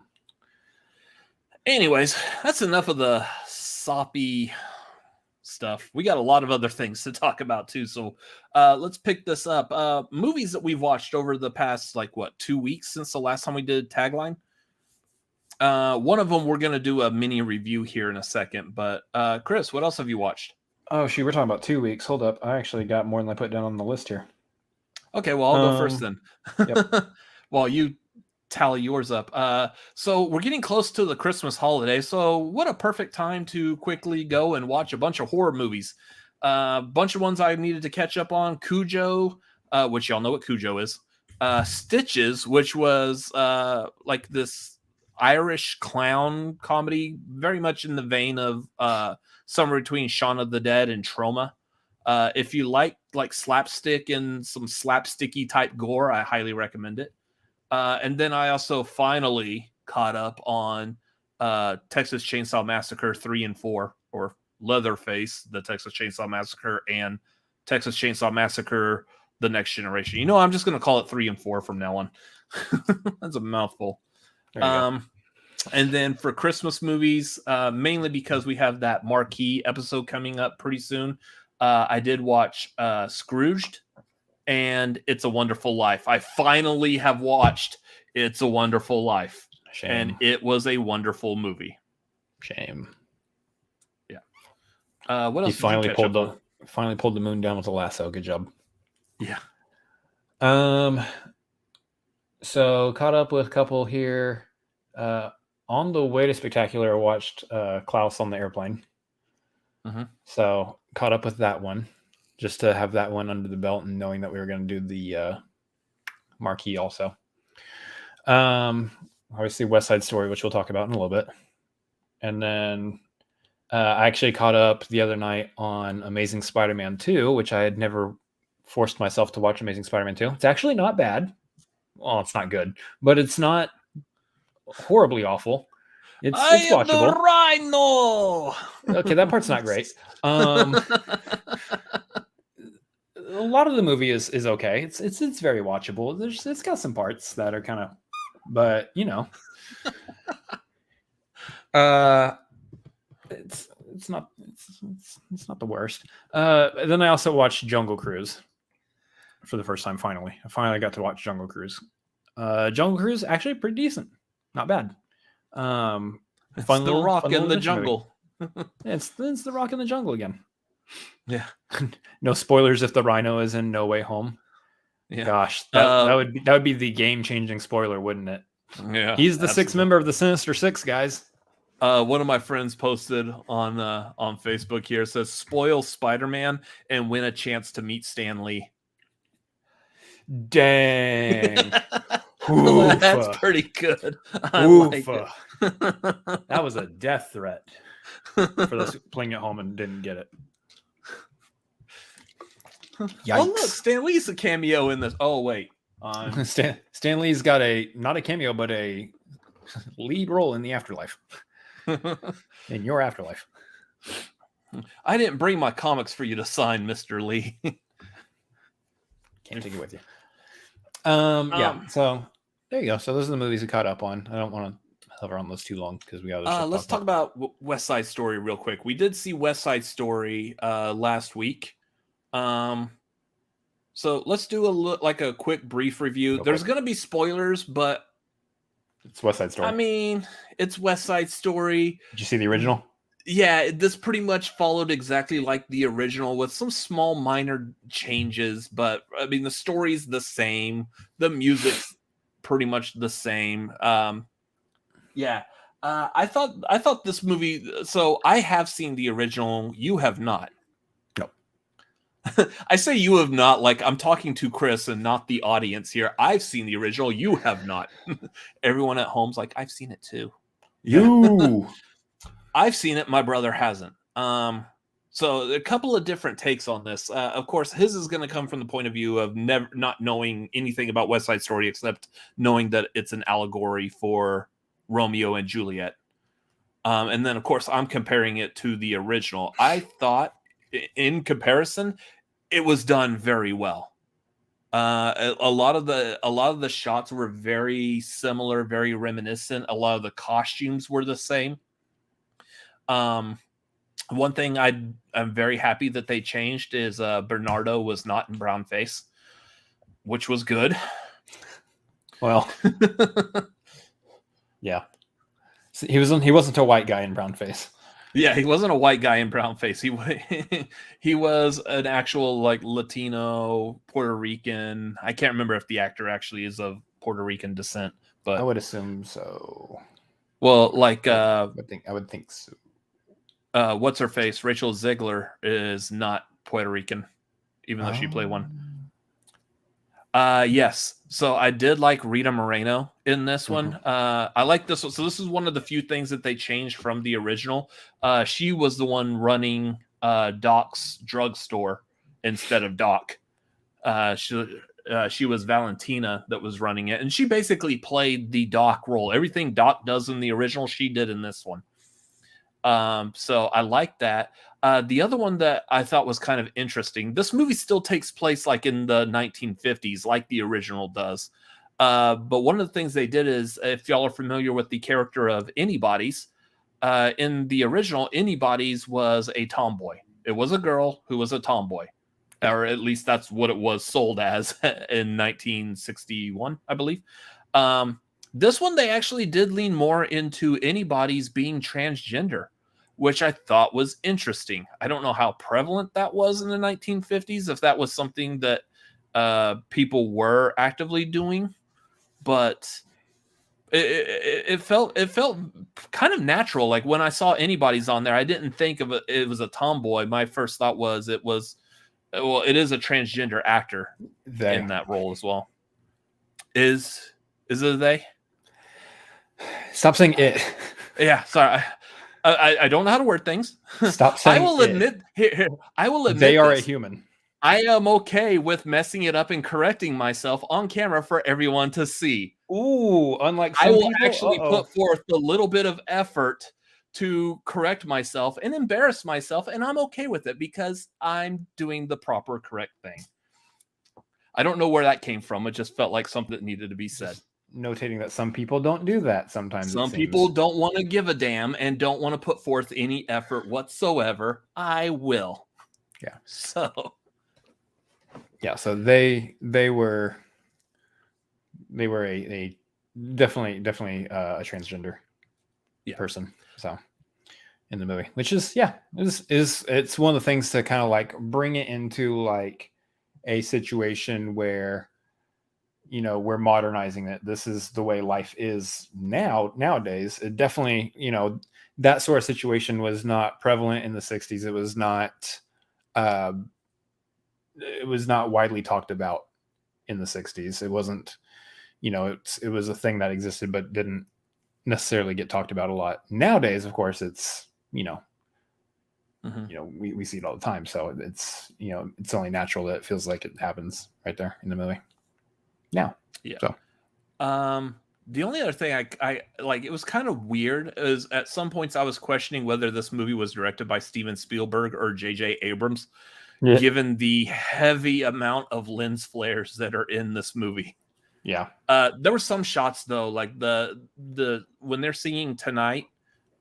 Speaker 1: Anyways, that's enough of the soppy stuff. We got a lot of other things to talk about too. So let's pick this up. Movies that we've watched over the past, 2 weeks since the last time we did Tagline. One of them we're going to do a mini review here in a second. But Chris, what else have you watched?
Speaker 2: Oh, shoot, we're talking about 2 weeks. Hold up. I actually got more than I put down on the list here.
Speaker 1: Okay, well, I'll go first then. Yep. While you tally yours up. So we're getting close to the Christmas holiday. So what a perfect time to quickly go and watch a bunch of horror movies. A bunch of ones I needed to catch up on. Cujo, which y'all know what Cujo is. Stitches, which was like this Irish clown comedy, very much in the vein of somewhere between Shaun of the Dead and Trauma. If you like slapstick and some slapsticky type gore, I highly recommend it. And then I also finally caught up on Texas Chainsaw Massacre 3 and 4, or Leatherface, the Texas Chainsaw Massacre, and Texas Chainsaw Massacre, The Next Generation. You know, I'm just going to call it 3 and 4 from now on. That's a mouthful. And then for Christmas movies, mainly because we have that marquee episode coming up pretty soon, I did watch Scrooged and It's a Wonderful Life. I finally have watched It's a Wonderful Life.
Speaker 2: Shame.
Speaker 1: And it was a wonderful movie.
Speaker 2: Shame.
Speaker 1: Yeah. What else?
Speaker 2: He finally pulled the moon down with a lasso. Good job.
Speaker 1: Yeah.
Speaker 2: So caught up with a couple here. On the way to Spectacular, I watched Klaus on the airplane.
Speaker 1: Mm-hmm.
Speaker 2: So caught up with that one, just to have that one under the belt and knowing that we were going to do the marquee also. Obviously West Side Story, which we'll talk about in a little bit. And then I actually caught up the other night on Amazing Spider-Man 2, which I had never forced myself to watch Amazing Spider-Man 2. It's actually not bad. Well, it's not good, but it's not horribly awful. It's watchable.
Speaker 1: The Rhino.
Speaker 2: Okay, that part's not great. A lot of the movie is okay. It's very watchable. It's got some parts that are kind of, but you know, it's not the worst. Then I also watched Jungle Cruise for the first time. Finally, I finally got to watch Jungle Cruise. Jungle Cruise actually pretty decent, not bad.
Speaker 1: It's The Rock in the Jungle.
Speaker 2: It's The Rock in the Jungle again.
Speaker 1: Yeah.
Speaker 2: No spoilers if the Rhino is in No Way Home.
Speaker 1: Yeah.
Speaker 2: Gosh, that would be the game-changing spoiler, wouldn't it?
Speaker 1: Yeah.
Speaker 2: He's the sixth member of the Sinister Six, guys.
Speaker 1: One of my friends posted on Facebook here. It says, spoil Spider-Man and win a chance to meet Stan Lee.
Speaker 2: Dang.
Speaker 1: That's pretty good. I like it.
Speaker 2: That was a death threat for those playing at home and didn't get it. Yikes.
Speaker 1: Oh, look, Stan Lee's a cameo in this. Oh, wait.
Speaker 2: Stan Lee's got not a cameo, but a lead role in the afterlife. In your afterlife.
Speaker 1: I didn't bring my comics for you to sign, Mr. Lee.
Speaker 2: Can't take it with you. Yeah, so there you go. So those are the movies we caught up on. I don't want to hover on those too long because we got
Speaker 1: let's talk about West Side Story real quick. We did see West Side Story last week. So let's do a quick brief review. There's going to be spoilers, but
Speaker 2: it's West Side Story.
Speaker 1: I mean, it's West Side Story.
Speaker 2: Did you see the original?
Speaker 1: Yeah, this pretty much followed exactly like the original with some small minor changes, but I mean the story's the same. The music's pretty much the same. Yeah. I thought this movie, so I have seen the original, you have not.
Speaker 2: No.
Speaker 1: I say you have not, like I'm talking to Chris and not the audience here. I've seen the original, you have not. Everyone at home's like, I've seen it too.
Speaker 2: You.
Speaker 1: I've seen it, my brother hasn't. So a couple of different takes on this. Of course, his is going to come from the point of view of not knowing anything about West Side Story except knowing that it's an allegory for Romeo and Juliet. And then, of course, I'm comparing it to the original. I thought, in comparison, it was done very well. A lot of the shots were very similar, very reminiscent. A lot of the costumes were the same. One thing I'm very happy that they changed is Bernardo was not in brown face, which was good.
Speaker 2: Well, yeah, he wasn't a white guy in brown face.
Speaker 1: Yeah, he wasn't a white guy in brown face. He was an actual like Latino, Puerto Rican. I can't remember if the actor actually is of Puerto Rican descent, but
Speaker 2: I would assume so.
Speaker 1: Well, like
Speaker 2: I would think so.
Speaker 1: What's her face? Rachel Zegler is not Puerto Rican, even though she played one. Yes. So I did like Rita Moreno in this one. I like this one. So this is one of the few things that they changed from the original. She was the one running Doc's drugstore instead of Doc. She was Valentina that was running it, and she basically played the Doc role. Everything Doc does in the original, she did in this one. So I like that. The other one that I thought was kind of interesting, this movie still takes place like in the 1950s, like the original does. But one of the things they did is, if y'all are familiar with the character of Anybody's, in the original, Anybody's was a tomboy. It was a girl who was a tomboy, or at least that's what it was sold as in 1961, I believe. This one, they actually did lean more into anybody's being transgender, which I thought was interesting. I don't know how prevalent that was in the 1950s, if that was something that people were actively doing, but it felt kind of natural. Like when I saw anybody's on there, I didn't think of it was a tomboy. My first thought was it is a transgender actor in that role as well. Is it a they?
Speaker 2: Stop saying it.
Speaker 1: Yeah, sorry. I don't know how to word things.
Speaker 2: Stop saying
Speaker 1: I will
Speaker 2: it.
Speaker 1: admit I will admit
Speaker 2: they are
Speaker 1: this.
Speaker 2: a human.
Speaker 1: I am okay with messing it up and correcting myself on camera for everyone to see.
Speaker 2: Ooh, unlike some
Speaker 1: I will
Speaker 2: people,
Speaker 1: actually put forth a little bit of effort to correct myself and embarrass myself, and I'm okay with it because I'm doing the proper correct thing. I don't know where that came from. It just felt like something that needed to be said.
Speaker 2: Notating that some people don't do that sometimes.
Speaker 1: Some people don't want to give a damn and don't want to put forth any effort whatsoever. I will.
Speaker 2: Yeah.
Speaker 1: So
Speaker 2: they were a definitely a transgender person. So in the movie, which is it's one of the things to kind of like bring it into like a situation where, you know, we're modernizing it. This is the way life is nowadays. It definitely, you know, that sort of situation was not prevalent in the 60s. It was not widely talked about in the 60s. It wasn't, you know, it was a thing that existed but didn't necessarily get talked about a lot. Nowadays, of course, it's, you know, you know, we see it all the time. So it's, you know, it's only natural that it feels like it happens right there in the movie. Now.
Speaker 1: Yeah.
Speaker 2: So
Speaker 1: the only other thing I like, it was kind of weird, is at some points I was questioning whether this movie was directed by Steven Spielberg or J.J. Abrams, given the heavy amount of lens flares that are in this movie.
Speaker 2: Yeah.
Speaker 1: There were some shots though, like the when they're singing Tonight,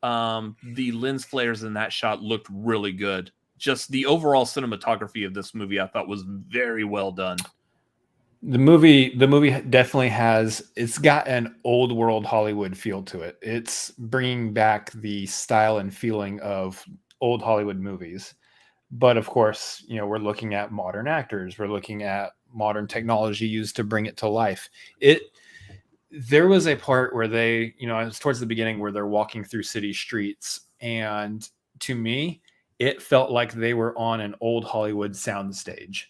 Speaker 1: the lens flares in that shot looked really good. Just the overall cinematography of this movie, I thought, was very well done.
Speaker 2: The movie definitely it's got an old world Hollywood feel to it. It's bringing back the style and feeling of old Hollywood movies. But of course, you know, we're looking at modern actors. We're looking at modern technology used to bring it to life. There was a part where they, you know, it's towards the beginning where they're walking through city streets. And to me, it felt like they were on an old Hollywood soundstage,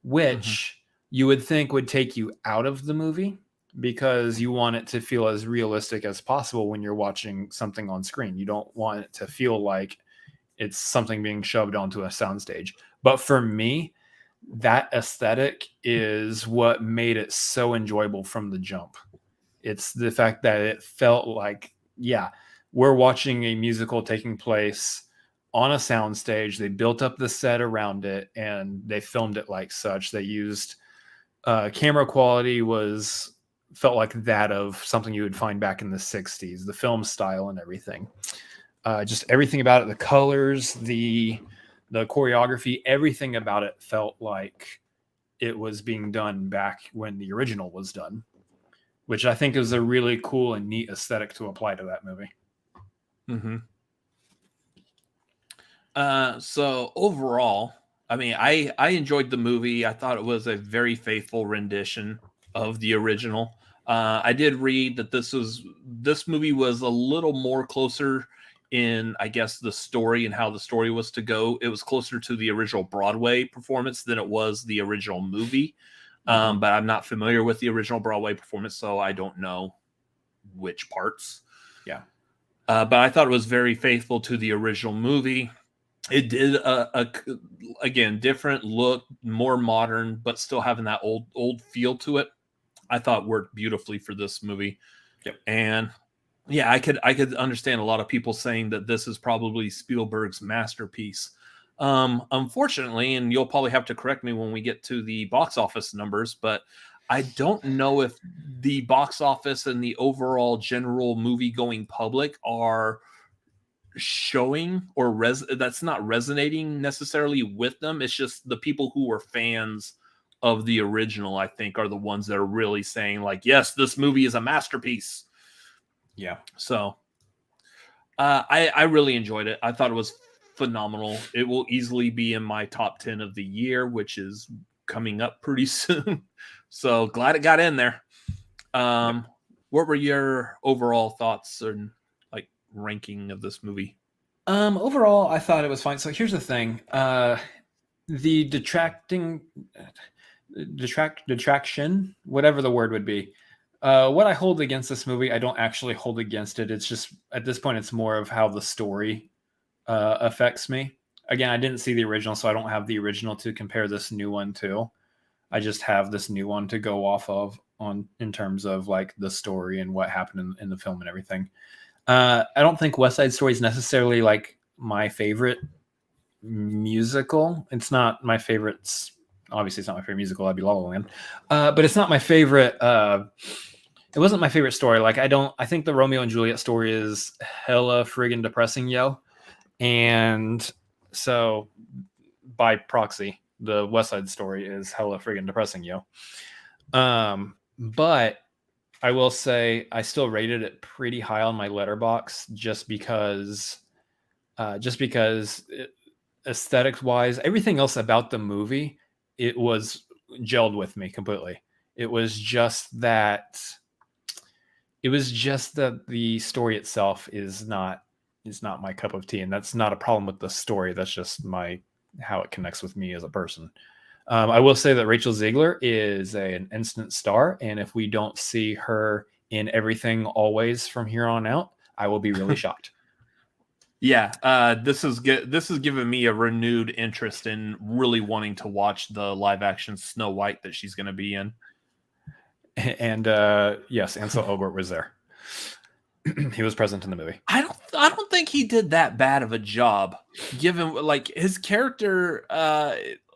Speaker 2: which you would think would take you out of the movie because you want it to feel as realistic as possible when you're watching something on screen. You don't want it to feel like it's something being shoved onto a soundstage. But for me, that aesthetic is what made it so enjoyable from the jump. It's the fact that it felt like, we're watching a musical taking place on a soundstage. They built up the set around it and they filmed it like such. They used camera quality felt like that of something you would find back in the 60s, the film style and everything. Just everything about it, the colors, the choreography, everything about it felt like it was being done back when the original was done, which I think is a really cool and neat aesthetic to apply to that movie.
Speaker 1: So overall, I mean, I enjoyed the movie. I thought it was a very faithful rendition of the original. I did read that this movie was a little more closer in, I guess, the story and how the story was to go. It was closer to the original Broadway performance than it was the original movie. But I'm not familiar with the original Broadway performance, so I don't know which parts.
Speaker 2: Yeah.
Speaker 1: But I thought it was very faithful to the original movie. It did again, different look, more modern, but still having that old feel to it. I thought worked beautifully for this movie.
Speaker 2: Yep.
Speaker 1: And yeah, I could understand a lot of people saying that this is probably Spielberg's masterpiece. Unfortunately, and you'll probably have to correct me when we get to the box office numbers, but I don't know if the box office and the overall general movie going public are showing or that's not resonating necessarily with them. It's just the people who are fans of the original, I think, are the ones that are really saying like, yes, this movie is a masterpiece.
Speaker 2: Yeah.
Speaker 1: So I really enjoyed it. I thought it was phenomenal. It will easily be in my top 10 of the year, which is coming up pretty soon. So glad it got in there. What were your overall thoughts and like ranking of this movie?
Speaker 2: Overall, I thought it was fine. So here's the thing. The detraction, whatever the word would be. What I hold against this movie, I don't actually hold against it. It's just, at this point, it's more of how the story affects me. Again, I didn't see the original, so I don't have the original to compare this new one to. I just have this new one to go off of in terms of like the story and what happened in the film and everything. I don't think West Side Story is necessarily like my favorite musical. It's not my favorite. Obviously, it's not my favorite musical. That'd be La La Land. But it's not my favorite. It wasn't my favorite story. Like I think the Romeo and Juliet story is hella friggin' depressing, yo. And so by proxy, the West Side Story is hella friggin' depressing, yo. But I will say I still rated it pretty high on my Letterboxd just because aesthetics wise, everything else about the movie, it was gelled with me completely. It was just that the story itself is not my cup of tea, and that's not a problem with the story. That's just how it connects with me as a person. I will say that Rachel Ziegler is an instant star, and if we don't see her in everything always from here on out, I will be really shocked.
Speaker 1: Yeah, this is giving me a renewed interest in really wanting to watch the live action Snow White that she's going to be in.
Speaker 2: And yes, Ansel Elgort was there. He was present in the movie.
Speaker 1: I don't think he did that bad of a job, given like his character.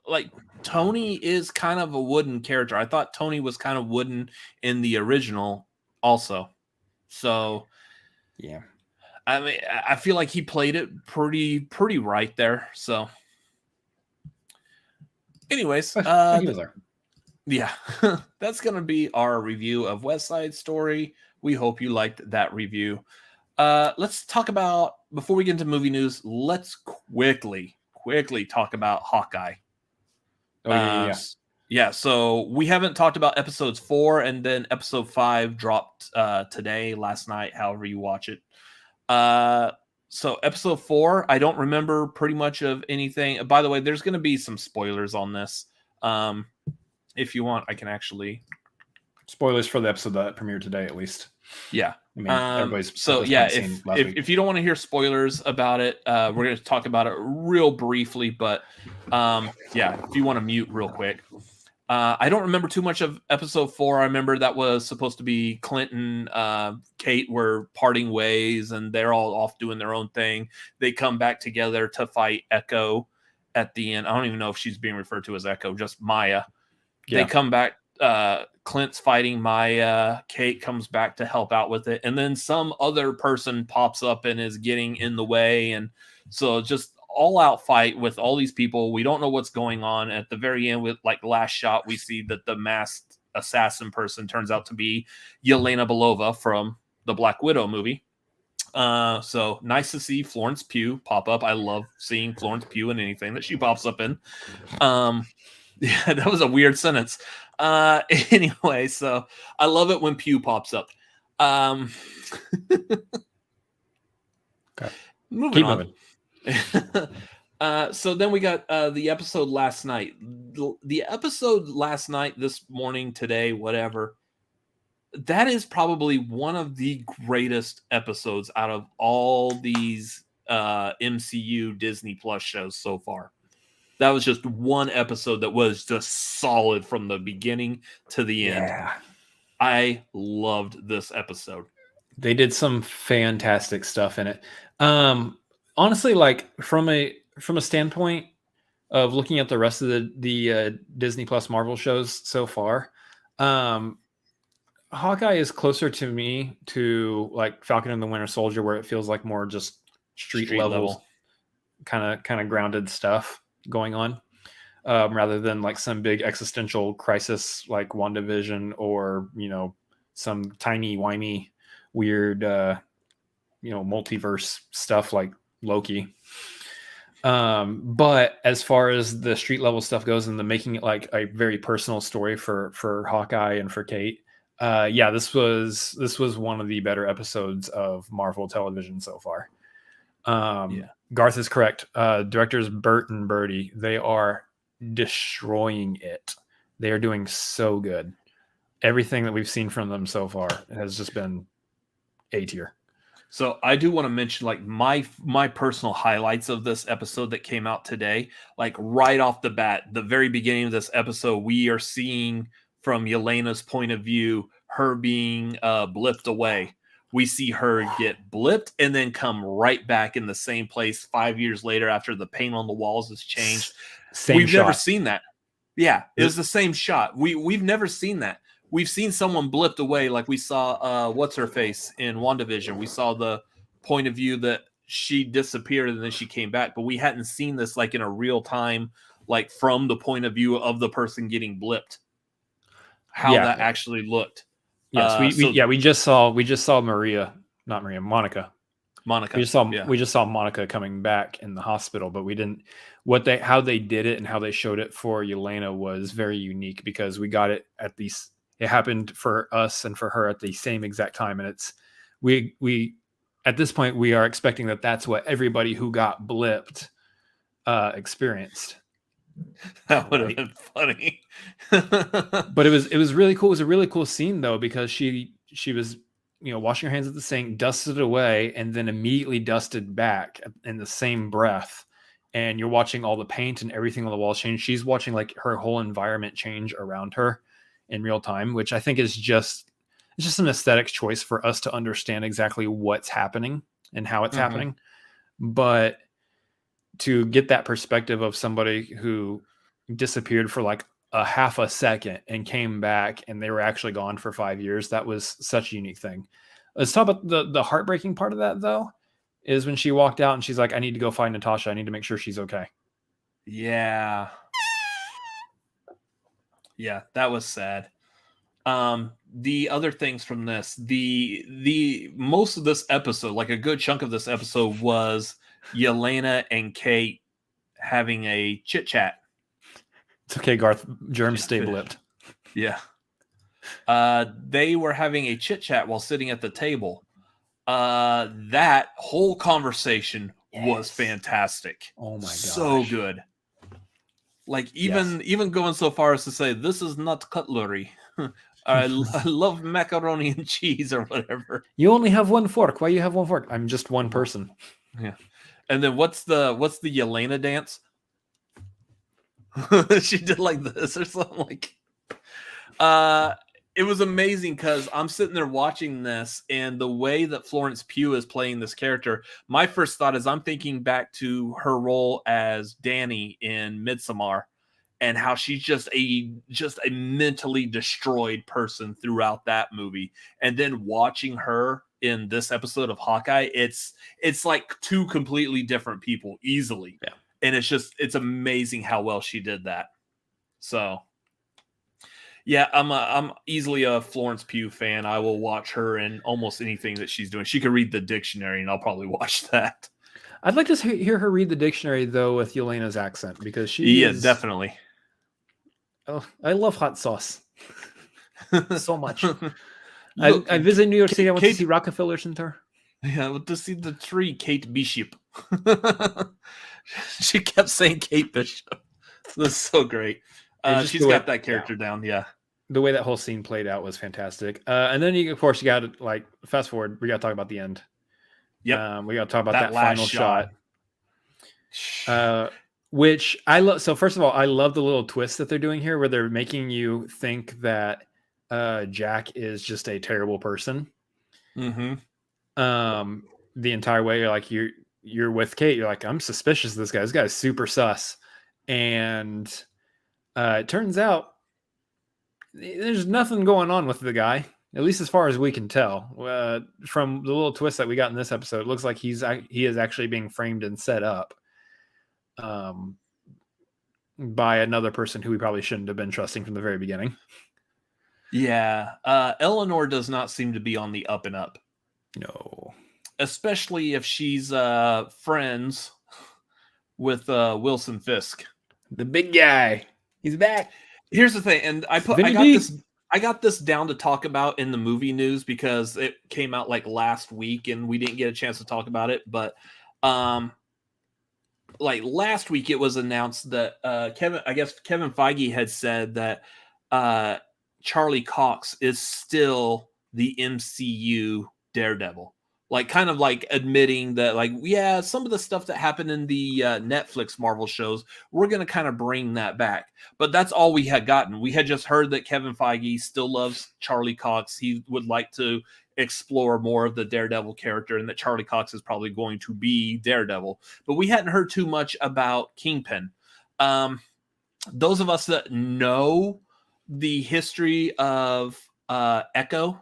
Speaker 1: Like Tony is kind of a wooden character. I thought Tony was kind of wooden in the original, also. So,
Speaker 2: yeah.
Speaker 1: I mean, I feel like he played it pretty right there. So, anyways,
Speaker 2: He was there.
Speaker 1: Yeah, that's going to be our review of West Side Story. We hope you liked that review. Let's talk about, before we get into movie news, let's quickly talk about Hawkeye. Yeah, so we haven't talked about episodes 4, and then episode 5 dropped today, last night, however you watch it. So episode 4, I don't remember pretty much of anything. By the way, there's going to be some spoilers on this. If you want, I can actually...
Speaker 2: Spoilers for the episode that premiered today, at least.
Speaker 1: Yeah.
Speaker 2: I mean, everybody's...
Speaker 1: So, yeah, if you don't want to hear spoilers about it, we're going to talk about it real briefly, but yeah, if you want to mute real quick. I don't remember too much of episode 4. I remember that was supposed to be Clint and Kate were parting ways, and they're all off doing their own thing. They come back together to fight Echo at the end. I don't even know if she's being referred to as Echo, just Maya. Yeah. They come back. Clint's fighting Maya. Kate comes back to help out with it. And then some other person pops up and is getting in the way. And so just all out fight with all these people. We don't know what's going on. At the very end, with like last shot, we see that the masked assassin person turns out to be Yelena Belova from the Black Widow movie. So nice to see Florence Pugh pop up. I love seeing Florence Pugh in anything that she pops up in. Yeah, that was a weird sentence. Anyway, so I love it when Pugh pops up.
Speaker 2: Okay.
Speaker 1: Moving on. So then we got the episode last night. The episode last night, this morning, today, whatever. That is probably one of the greatest episodes out of all these MCU Disney Plus shows so far. That was just one episode that was just solid from the beginning to the end.
Speaker 2: Yeah.
Speaker 1: I loved this episode.
Speaker 2: They did some fantastic stuff in it. Honestly, like from a standpoint of looking at the rest of the Disney Plus Marvel shows so far, Hawkeye is closer to me to like Falcon and the Winter Soldier, where it feels like more just street level kind of grounded stuff going on, rather than like some big existential crisis like WandaVision or, you know, some tiny whiny weird you know, multiverse stuff like Loki. But as far as the street level stuff goes and the making it like a very personal story for Hawkeye and for Kate, yeah, this was one of the better episodes of Marvel television so far. Garth is correct. Directors Burt and Birdie, they are destroying it. They are doing so good. Everything that we've seen from them so far has just been A tier.
Speaker 1: So I do want to mention like my personal highlights of this episode that came out today. Like right off the bat, the very beginning of this episode, we are seeing from Yelena's point of view, her being blipped away. We see her get blipped and then come right back in the same place 5 years later after the paint on the walls has changed. We've never seen that. Yeah, it was the same shot. We've never seen that. We've seen someone blipped away, like we saw what's her face in WandaVision. We saw the point of view that she disappeared and then she came back, but we hadn't seen this like in a real time, like from the point of view of the person getting blipped. How that actually looked.
Speaker 2: Yes, we just saw Monica. We just saw Monica coming back in the hospital, but we didn't. How they did it and how they showed it for Yelena was very unique because we got it at least. It happened for us and for her at the same exact time, and it's we at this point we are expecting that that's what everybody who got blipped experienced.
Speaker 1: That would have been funny.
Speaker 2: But it was really cool. It was a really cool scene though, because she was, you know, washing her hands at the sink, dusted away, and then immediately dusted back in the same breath. And you're watching all the paint and everything on the walls change. She's watching like her whole environment change around her in real time, which I think is just an aesthetic choice for us to understand exactly what's happening and how it's happening. But to get that perspective of somebody who disappeared for like a half a second and came back and they were actually gone for 5 years, that was such a unique thing. Let's talk about the heartbreaking part of that though, is when she walked out and she's like, I need to go find Natasha. I need to make sure she's okay.
Speaker 1: Yeah. Yeah, that was sad. The other things from this, the most of this episode, like a good chunk of this episode was Yelena and Kate having a chit chat.
Speaker 2: It's okay, Garth. Germs stay blipped.
Speaker 1: Yeah. They were having a chit chat while sitting at the table. That whole conversation was fantastic.
Speaker 2: Oh my gosh.
Speaker 1: So good. Like even going so far as to say, this is not cutlery. I love macaroni and cheese or whatever.
Speaker 2: You only have one fork. Why you have one fork? I'm just one person.
Speaker 1: Yeah. And then what's the Yelena dance? She did like this or something like. It was amazing because I'm sitting there watching this, and the way that Florence Pugh is playing this character, my first thought is I'm thinking back to her role as Dani in Midsommar, and how she's just a mentally destroyed person throughout that movie. And then watching her in this episode of Hawkeye, it's like two completely different people easily.
Speaker 2: Yeah.
Speaker 1: And it's amazing how well she did that. So yeah, I'm easily a Florence Pugh fan. I will watch her in almost anything that she's doing. She could read the dictionary, and I'll probably watch that.
Speaker 2: I'd like to hear her read the dictionary, though, with Yelena's accent, because she is...
Speaker 1: definitely.
Speaker 2: Oh, I love hot sauce so much. I visit New York City. I went to see Rockefeller Center.
Speaker 1: Yeah, I went to see the tree, Kate Bishop. She kept saying Kate Bishop. This is so great. She's got that character down, yeah.
Speaker 2: The way that whole scene played out was fantastic. And then, of course, you got to, like, fast forward. We got to talk about the end.
Speaker 1: Yep.
Speaker 2: We got to talk about that final shot. Which I love. So, first of all, I love the little twist that they're doing here where they're making you think that Jack is just a terrible person.
Speaker 1: Mm-hmm.
Speaker 2: The entire way, you're like, you're with Kate. You're like, I'm suspicious of this guy. This guy's super sus. And it turns out there's nothing going on with the guy. At least as far as we can tell. From the little twist that we got in this episode, it looks like he is actually being framed and set up by another person who we probably shouldn't have been trusting from the very beginning.
Speaker 1: Yeah. Eleanor does not seem to be on the up and up.
Speaker 2: No.
Speaker 1: Especially if she's friends with Wilson Fisk.
Speaker 2: The big guy. He's back.
Speaker 1: Here's the thing, and I got this down to talk about in the movie news because it came out like last week and we didn't get a chance to talk about it. But like last week, it was announced that Kevin Feige had said that Charlie Cox is still the MCU Daredevil. Like kind of like admitting that like, yeah, some of the stuff that happened in the Netflix Marvel shows, we're going to kind of bring that back. But that's all we had gotten. We had just heard that Kevin Feige still loves Charlie Cox. He would like to explore more of the Daredevil character and that Charlie Cox is probably going to be Daredevil. But we hadn't heard too much about Kingpin. Those of us that know the history of Echo,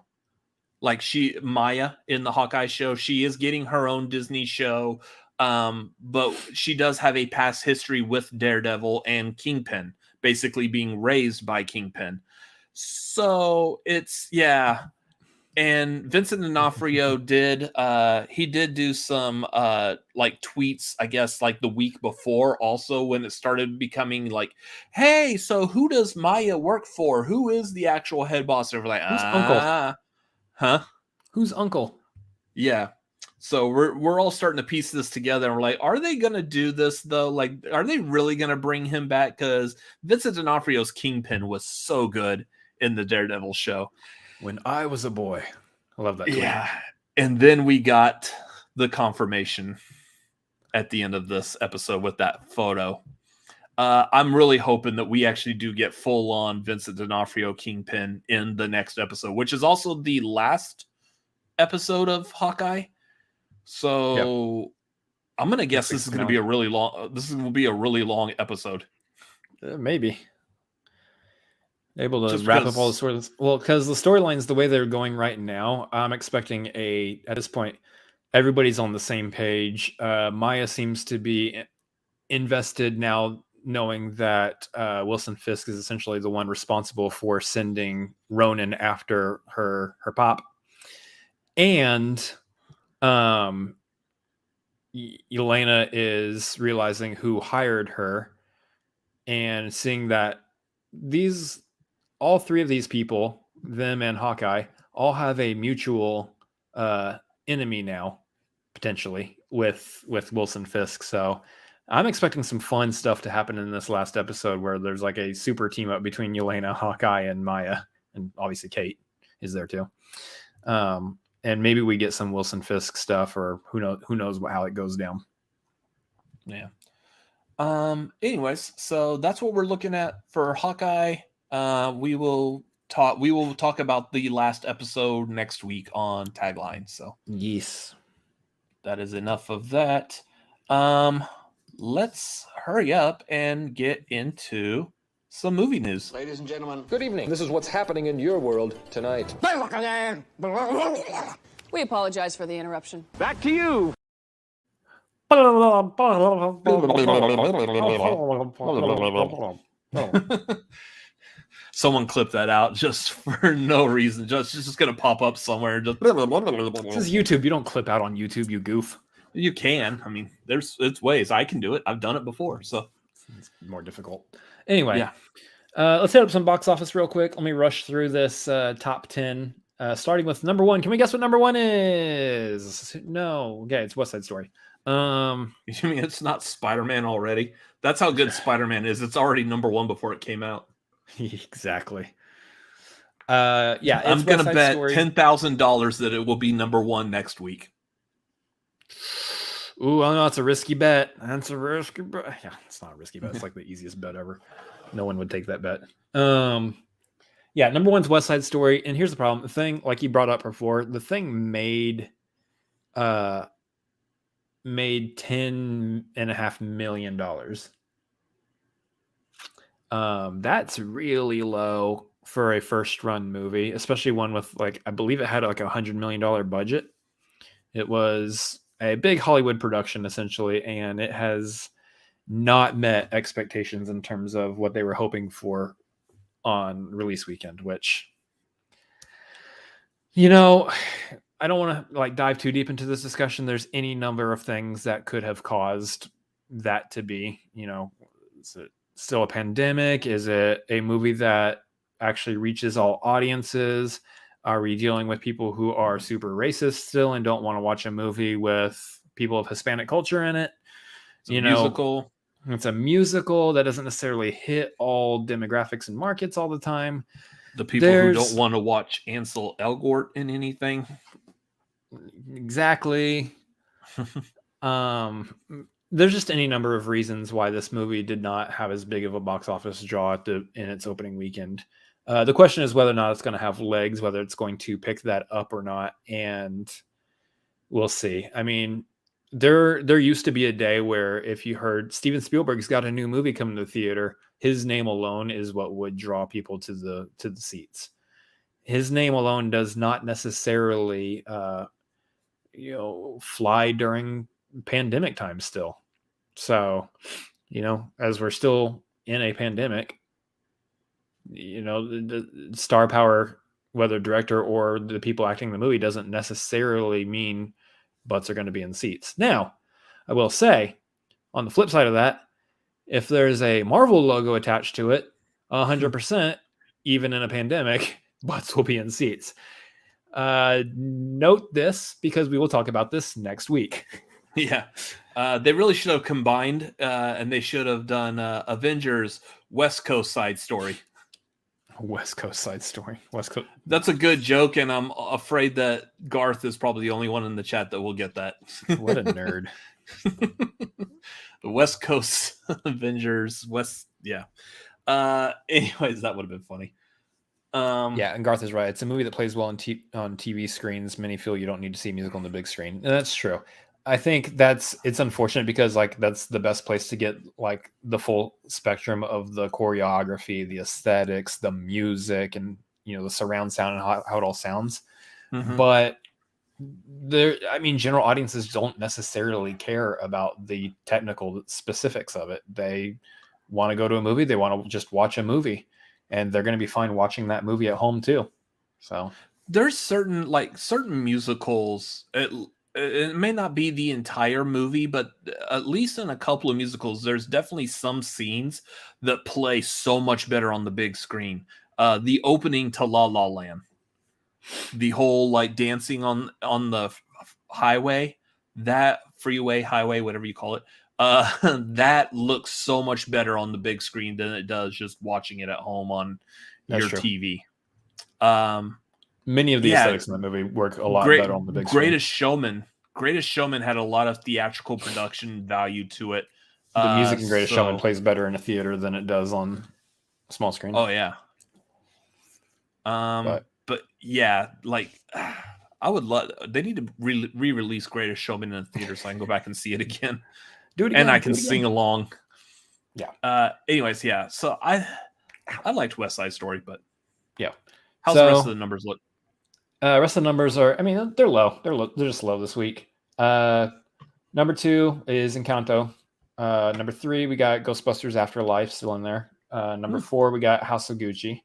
Speaker 1: like Maya in the Hawkeye show, she is getting her own Disney show. But she does have a past history with Daredevil and Kingpin, basically being raised by Kingpin. So it's, yeah. And Vincent D'Onofrio did do some like tweets, I guess, like the week before also when it started becoming like, hey, so who does Maya work for? Who is the actual head boss? And we're like,
Speaker 2: who's Uncle?
Speaker 1: Huh?
Speaker 2: Who's Uncle?
Speaker 1: Yeah. So we're all starting to piece this together. And we're like, are they going to do this though? Like, are they really going to bring him back? Because Vincent D'Onofrio's Kingpin was so good in the Daredevil show.
Speaker 2: When I was a boy. I love that tweet.
Speaker 1: Yeah. And then we got the confirmation at the end of this episode with that photo. I'm really hoping that we actually do get full-on Vincent D'Onofrio Kingpin in the next episode, which is also the last episode of Hawkeye. So yep. I'm going to guess this is going to be a really long. This will be a really long episode.
Speaker 2: Maybe. Able to wrap up all the stories. Well, because the storylines, the way they're going right now, I'm expecting at this point, everybody's on the same page. Maya seems to be invested now, knowing that Wilson Fisk is essentially the one responsible for sending Ronan after her pop. And Yelena is realizing who hired her and seeing that all three of these people, them and Hawkeye, all have a mutual enemy now, potentially, with Wilson Fisk. So I'm expecting some fun stuff to happen in this last episode where there's like a super team up between Yelena, Hawkeye, and Maya. And obviously Kate is there too. And maybe we get some Wilson Fisk stuff, or who knows how it goes down.
Speaker 1: Yeah. Anyways, so that's what we're looking at for Hawkeye. We will talk about the last episode next week on Tagline. So
Speaker 2: yes,
Speaker 1: that is enough of that. Let's hurry up and get into some movie news.
Speaker 3: Ladies and gentlemen, good evening. This is what's happening in your world tonight.
Speaker 4: We apologize for the interruption.
Speaker 3: Back to you.
Speaker 1: Someone clip that out just for no reason. Just gonna pop up somewhere. Just
Speaker 2: this is YouTube. You don't clip out on YouTube, you goof.
Speaker 1: You can. I mean, it's ways. I can do it. I've done it before, so
Speaker 2: it's more difficult. Anyway,
Speaker 1: yeah.
Speaker 2: Let's hit up some box office real quick. Let me rush through this top 10. Starting with number 1. Can we guess what number 1 is? No. Okay, it's West Side Story.
Speaker 1: You mean it's not Spider-Man already? That's how good Spider-Man is. It's already number 1 before it came out.
Speaker 2: Exactly. Yeah,
Speaker 1: I'm gonna bet $10,000 that it will be number 1 next week.
Speaker 2: Ooh, I know it's a risky bet. That's a risky bet. Yeah, it's not a risky bet. It's like the easiest bet ever. No one would take that bet. Yeah, number 1's West Side Story, and here's the problem. The thing, like you brought up before, the thing made $10.5 million. That's really low. for a first run movie, especially one with like, I believe it had like $100 million budget. It was a big Hollywood production essentially, and it has not met expectations in terms of what they were hoping for on release weekend, which, you know, I don't want to like dive too deep into this discussion. There's any number of things that could have caused that to be, you know, is it still a pandemic? Is it a movie that actually reaches all audiences? Are we dealing with people who are super racist still and don't want to watch a movie with people of Hispanic culture in it?
Speaker 1: It's a musical.
Speaker 2: It's a musical that doesn't necessarily hit all demographics and markets all the time.
Speaker 1: The people who don't want to watch Ansel Elgort in anything.
Speaker 2: Exactly. There's just any number of reasons why this movie did not have as big of a box office draw in its opening weekend. The question is whether or not it's going to have legs, whether it's going to pick that up or not, and we'll see. I mean, there used to be a day where if you heard Steven Spielberg's got a new movie coming to the theater, his name alone is what would draw people to the seats. His name alone does not necessarily fly during pandemic time still. So, as we're still in a pandemic, the star power, whether director or the people acting the movie, doesn't necessarily mean butts are going to be in seats. Now, I will say, on the flip side of that, if there's a Marvel logo attached to it, 100%, even in a pandemic, butts will be in seats. Note this, because we will talk about this next week.
Speaker 1: Yeah. They really should have combined, and they should have done Avengers West Coast Side Story.
Speaker 2: West Coast Side Story. West Coast.
Speaker 1: That's a good joke, and I'm afraid that Garth is probably the only one in the chat that will get that.
Speaker 2: What a nerd.
Speaker 1: The West Coast Avengers West. Yeah. Anyways, that would have been funny.
Speaker 2: Yeah, and Garth is right. It's a movie that plays well on TV screens. Many feel you don't need to see a musical on the big screen, and that's true. I think it's unfortunate because that's the best place to get like the full spectrum of the choreography, the aesthetics, the music, and the surround sound and how it all sounds. Mm-hmm. But general audiences don't necessarily care about the technical specifics of it. They want to go to a movie. They want to just watch a movie, and they're going to be fine watching that movie at home too. So
Speaker 1: there's certain musicals. It may not be the entire movie, but at least in a couple of musicals, there's definitely some scenes that play so much better on the big screen. The opening to La La Land, the whole dancing on the highway, that freeway, highway, whatever you call it, that looks so much better on the big screen than it does just watching it at home on your TV.
Speaker 2: Many of the aesthetics in the movie work a lot better on the big screen.
Speaker 1: Greatest Showman had a lot of theatrical production value to it.
Speaker 2: The music in Greatest Showman plays better in a theater than it does on small screen.
Speaker 1: Oh yeah. But yeah, I would love. They need to re-release Greatest Showman in a theater so I can go back and see it again.
Speaker 2: Do it again,
Speaker 1: and I can sing along.
Speaker 2: Yeah.
Speaker 1: Anyways, yeah. So I liked West Side Story, but
Speaker 2: yeah.
Speaker 1: How's the rest of the numbers look?
Speaker 2: Rest of the numbers are, they're low. They're just low this week. Number 2 is Encanto. Number 3, we got Ghostbusters Afterlife still in there. Number 4, we got House of Gucci.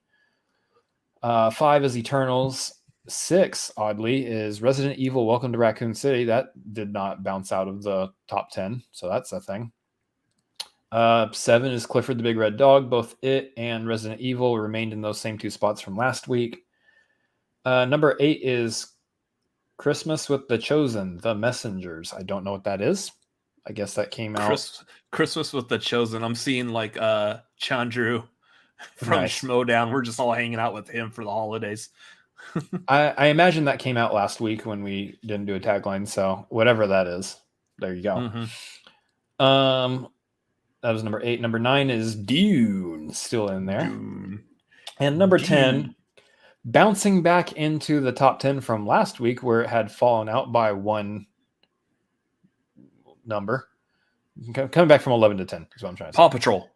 Speaker 2: 5 is Eternals. 6, oddly, is Resident Evil Welcome to Raccoon City. That did not bounce out of the top 10, so that's a thing. 7 is Clifford the Big Red Dog. Both it and Resident Evil remained in those same 2 spots from last week. Number 8 is Christmas with the Chosen, The Messengers. I don't know what that is. I guess that came out.
Speaker 1: Christmas with the Chosen. I'm seeing Chandru from Schmoedown. We're just all hanging out with him for the holidays.
Speaker 2: I imagine that came out last week when we didn't do a tagline. So whatever that is, there you go. Mm-hmm. That was number 8. Number 9 is Dune, still in there. Dune. And number 10, bouncing back into the top 10 from last week where it had fallen out by 1 number. Coming back from 11 to 10 is what I'm trying to say.
Speaker 1: Paw Patrol.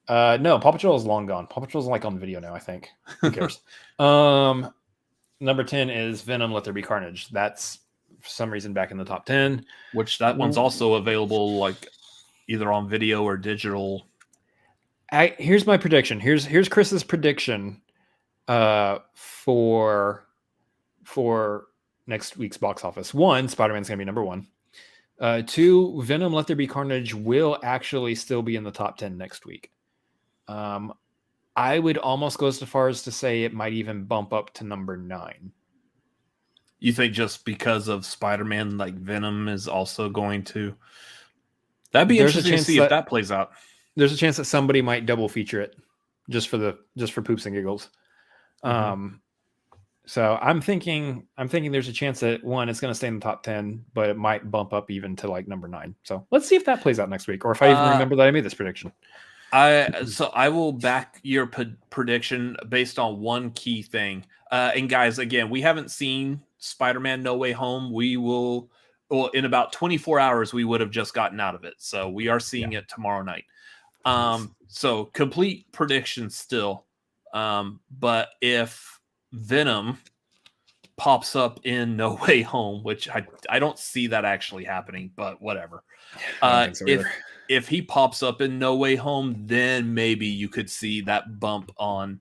Speaker 2: No, Paw Patrol is long gone. Paw Patrol's like on video now, I think. Who cares? Number 10 is Venom, Let There Be Carnage. That's for some reason back in the top 10.
Speaker 1: Which that one's also available like either on video or digital.
Speaker 2: Here's my prediction. Here's Chris's prediction for next week's box office. 1, Spider-Man's going to be number 1. 2, Venom, Let There Be Carnage will actually still be in the top 10 next week. I would almost go so far as to say it might even bump up to number 9.
Speaker 1: You think just because of Spider-Man, like Venom is also going to... That'd be interesting to see if that plays out.
Speaker 2: There's a chance that somebody might double feature it just for poops and giggles.
Speaker 1: Mm-hmm.
Speaker 2: So I'm thinking there's a chance that 1, it's going to stay in the top 10, but it might bump up even to like number 9. So let's see if that plays out next week, or if I even remember that I made this prediction.
Speaker 1: I will back your prediction based on one key thing. And guys, again, we haven't seen Spider-Man No Way Home. We will, in about 24 hours, we would have just gotten out of it. So we are seeing it tomorrow night. So complete prediction still. But if Venom pops up in No Way Home, which I don't see that actually happening, but whatever.
Speaker 2: I don't think so either.
Speaker 1: If he pops up in No Way Home, then maybe you could see that bump on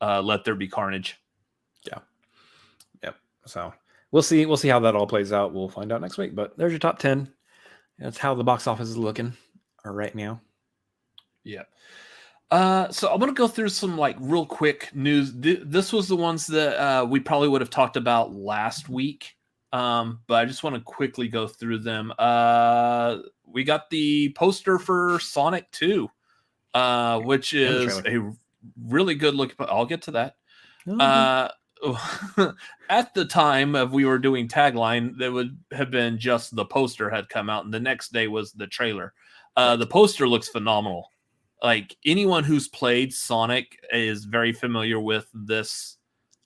Speaker 1: Let There Be Carnage.
Speaker 2: Yeah. Yep. So we'll see how that all plays out. We'll find out next week. But there's your top 10. That's how the box office is looking right now.
Speaker 1: Yeah. So I'm going to go through some like real quick news. This was the ones that we probably would have talked about last week. But I just want to quickly go through them. We got the poster for Sonic 2, which is a really good look. I'll get to that. At the time of we were doing Tagline, there would have been just the poster had come out, and the next day was the trailer. The poster looks phenomenal. Like anyone who's played Sonic is very familiar with this.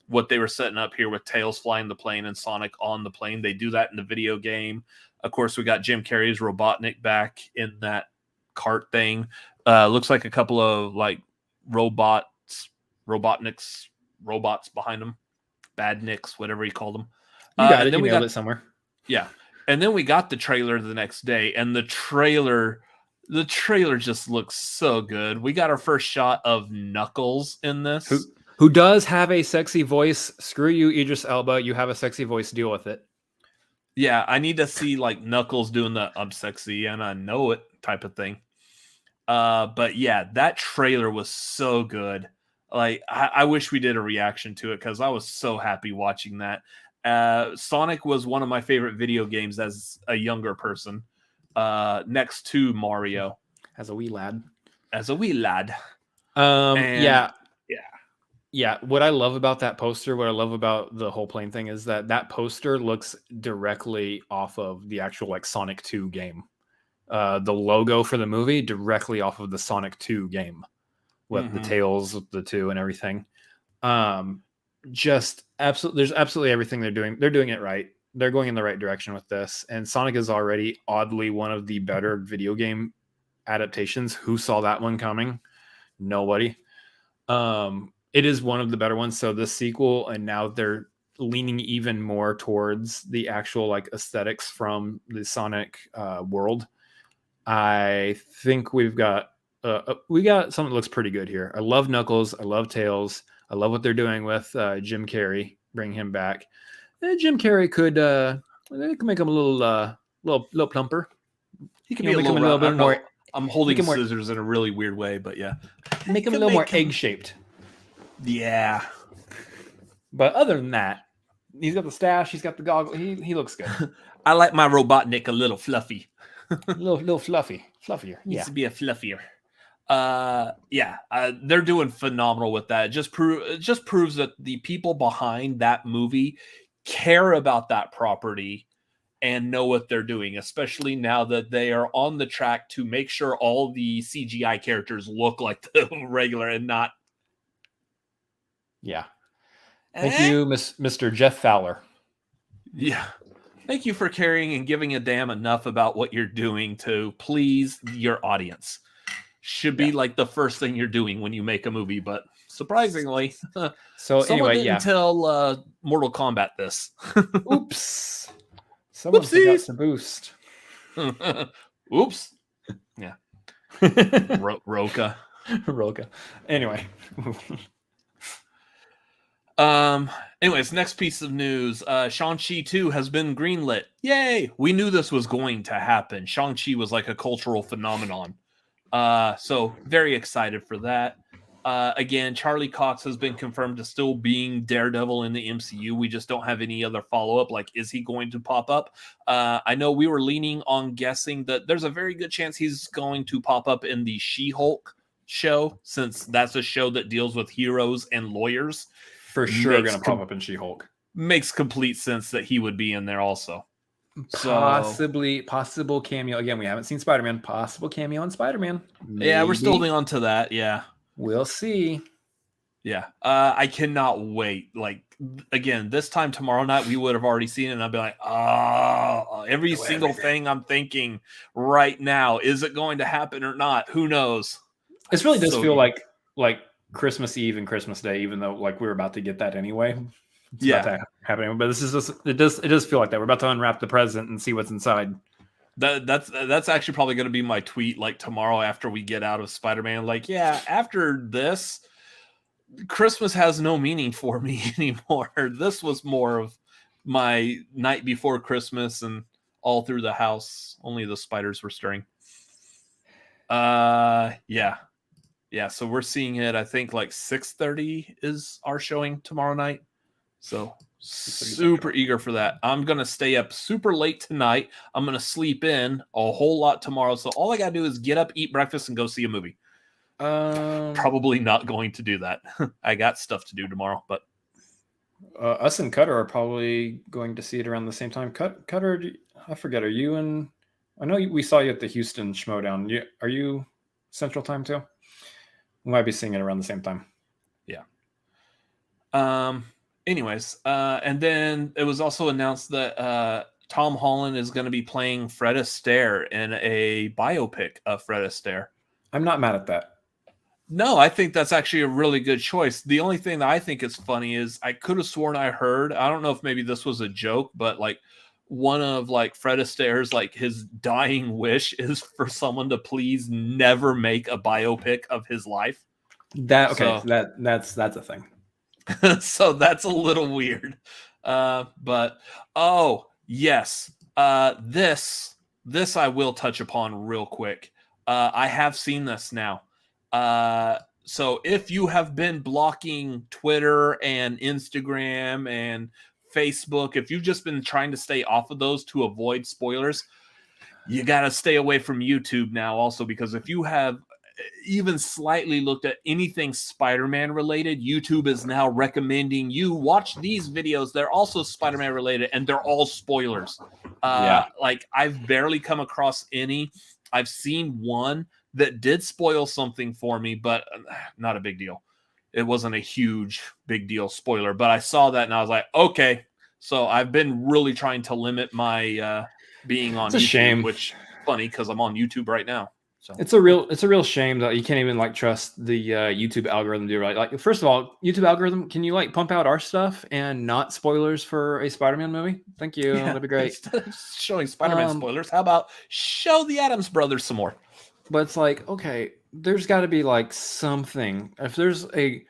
Speaker 1: What they were setting up here with Tails flying the plane and Sonic on the plane. They do that in the video game. Of course, we got Jim Carrey's Robotnik back in that cart thing. Looks like a couple of like robots behind them. Badniks, whatever he called them.
Speaker 2: You got it. Then we got it somewhere.
Speaker 1: Yeah. And then we got the trailer the next day, and the trailer just looks so good. We got our first shot of Knuckles in this.
Speaker 2: Who does have a sexy voice. Screw you, Idris Elba. You have a sexy voice. Deal with it.
Speaker 1: Yeah, I need to see like Knuckles doing the I'm sexy and I know it type of thing. But yeah, that trailer was so good. Like I wish we did a reaction to it because I was so happy watching that. Sonic was one of my favorite video games as a younger person, next to Mario.
Speaker 2: As a wee lad. Yeah, what I love about that poster, what I love about the whole plane thing is that poster looks directly off of the actual like Sonic 2 game. The logo for the movie directly off of the Sonic 2 game with the tails of the 2 and everything. There's absolutely everything they're doing. They're doing it right. They're going in the right direction with this. And Sonic is already oddly one of the better video game adaptations. Who saw that one coming? Nobody. It is one of the better ones. So the sequel, and now they're leaning even more towards the actual like aesthetics from the Sonic world. I think we got something that looks pretty good here. I love Knuckles. I love Tails. I love what they're doing with Jim Carrey. Bring him back. Jim Carrey could make him a little plumper.
Speaker 1: He can be a little bit more. I'm holding scissors in a really weird way, but yeah,
Speaker 2: make him a little more egg-shaped.
Speaker 1: Yeah.
Speaker 2: But other than that, he's got the stash, he's got the goggles, he looks good.
Speaker 1: I like my Robotnik a little fluffy.
Speaker 2: little fluffier.
Speaker 1: Needs to be a fluffier. They're doing phenomenal with that. It just proves that the people behind that movie care about that property and know what they're doing, especially now that they are on the track to make sure all the CGI characters look like the regular and not.
Speaker 2: Yeah. Thank you, Mr. Jeff Fowler.
Speaker 1: Yeah. Thank you for caring and giving a damn enough about what you're doing to please your audience. should be like the first thing you're doing when you make a movie. But surprisingly,
Speaker 2: so
Speaker 1: someone
Speaker 2: anyway,
Speaker 1: didn't tell Mortal Kombat this.
Speaker 2: Oops. Someone forgot to boost.
Speaker 1: Oops. Yeah. Roka.
Speaker 2: Roka. Anyway.
Speaker 1: Anyways, next piece of news. Shang-Chi 2 has been greenlit. Yay! We knew this was going to happen. Shang-Chi was like a cultural phenomenon. So very excited for that. Again, Charlie Cox has been confirmed to still being Daredevil in the MCU. We just don't have any other follow-up. Like, is he going to pop up? I know we were leaning on guessing that there's a very good chance he's going to pop up in the She-Hulk show, since that's a show that deals with heroes and lawyers.
Speaker 2: For sure going to pop up in She-Hulk.
Speaker 1: Makes complete sense that he would be in there also.
Speaker 2: Possible cameo. Again, we haven't seen Spider-Man. Possible cameo in Spider-Man. Maybe.
Speaker 1: Yeah, we're still holding on to that. Yeah.
Speaker 2: We'll see.
Speaker 1: Yeah. I cannot wait. Like, again, this time tomorrow night, we would have already seen it, and I'd be like, every single thing I'm thinking right now, is it going to happen or not? Who knows?
Speaker 2: This really does feel like Christmas Eve and Christmas Day, even though like we're about to get that anyway. It's about to happen. But this is just it does feel like that. We're about to unwrap the present and see what's inside.
Speaker 1: That's actually probably going to be my tweet like tomorrow after we get out of Spider-Man. Like, yeah, after this, Christmas has no meaning for me anymore. This was more of my night before Christmas and all through the house. Only the spiders were stirring. Yeah, so we're seeing it, I think, like 6:30 is our showing tomorrow night. So super eager for that. I'm going to stay up super late tonight. I'm going to sleep in a whole lot tomorrow. So all I got to do is get up, eat breakfast, and go see a movie. Probably not going to do that. I got stuff to do tomorrow, but
Speaker 2: us and Cutter are probably going to see it around the same time. Cutter, I forget, are you in? I know we saw you at the Houston Schmoedown. Are you Central Time too? We might be seeing it around the same time.
Speaker 1: Yeah. Anyways, and then it was also announced that Tom Holland is going to be playing Fred Astaire in a biopic of Fred Astaire.
Speaker 2: I'm not mad at that.
Speaker 1: No, I think that's actually a really good choice. The only thing that I think is funny is I could have sworn I heard, I don't know if maybe this was a joke, but like one of like Fred Astaire's, like his dying wish is for someone to please never make a biopic of his life.
Speaker 2: That's a thing.
Speaker 1: So that's a little weird. But yes. This I will touch upon real quick. I have seen this now. So if you have been blocking Twitter and Instagram and Facebook, if you've just been trying to stay off of those to avoid spoilers, you got to stay away from YouTube now also, because if you have even slightly looked at anything Spider-Man related, YouTube is now recommending you watch these videos. They're also Spider-Man related and they're all spoilers. Like I've barely come across any. I've seen one that did spoil something for me, but not a big deal. It wasn't a huge big deal spoiler, but I saw that and I was like, okay. So I've been really trying to limit my being on YouTube,
Speaker 2: shame.
Speaker 1: which is funny because I'm on YouTube right now. So
Speaker 2: it's a real shame that you can't even like trust the YouTube algorithm to do right. Like, first of all, YouTube algorithm, can you like pump out our stuff and not spoilers for a Spider-Man movie? Thank you. That'd be great.
Speaker 1: Instead of showing Spider-Man spoilers, how about show the Addams Brothers some more?
Speaker 2: But it's like, okay, there's got to be like something. If there's a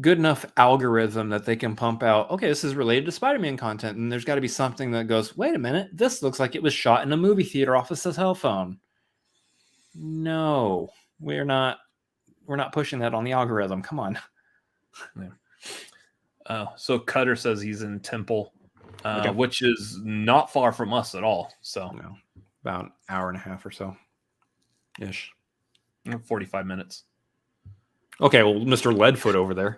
Speaker 2: good enough algorithm that they can pump out, okay, this is related to Spider-Man content, and there's got to be something that goes, wait a minute, this looks like it was shot in a movie theater off a cell phone. No, we're not pushing that on the algorithm. Come on.
Speaker 1: Yeah. So Cutter says he's in Temple, which is not far from us at all. So
Speaker 2: about an hour and a half or so ish.
Speaker 1: 45 minutes.
Speaker 2: Okay, well, Mr. Leadfoot over there.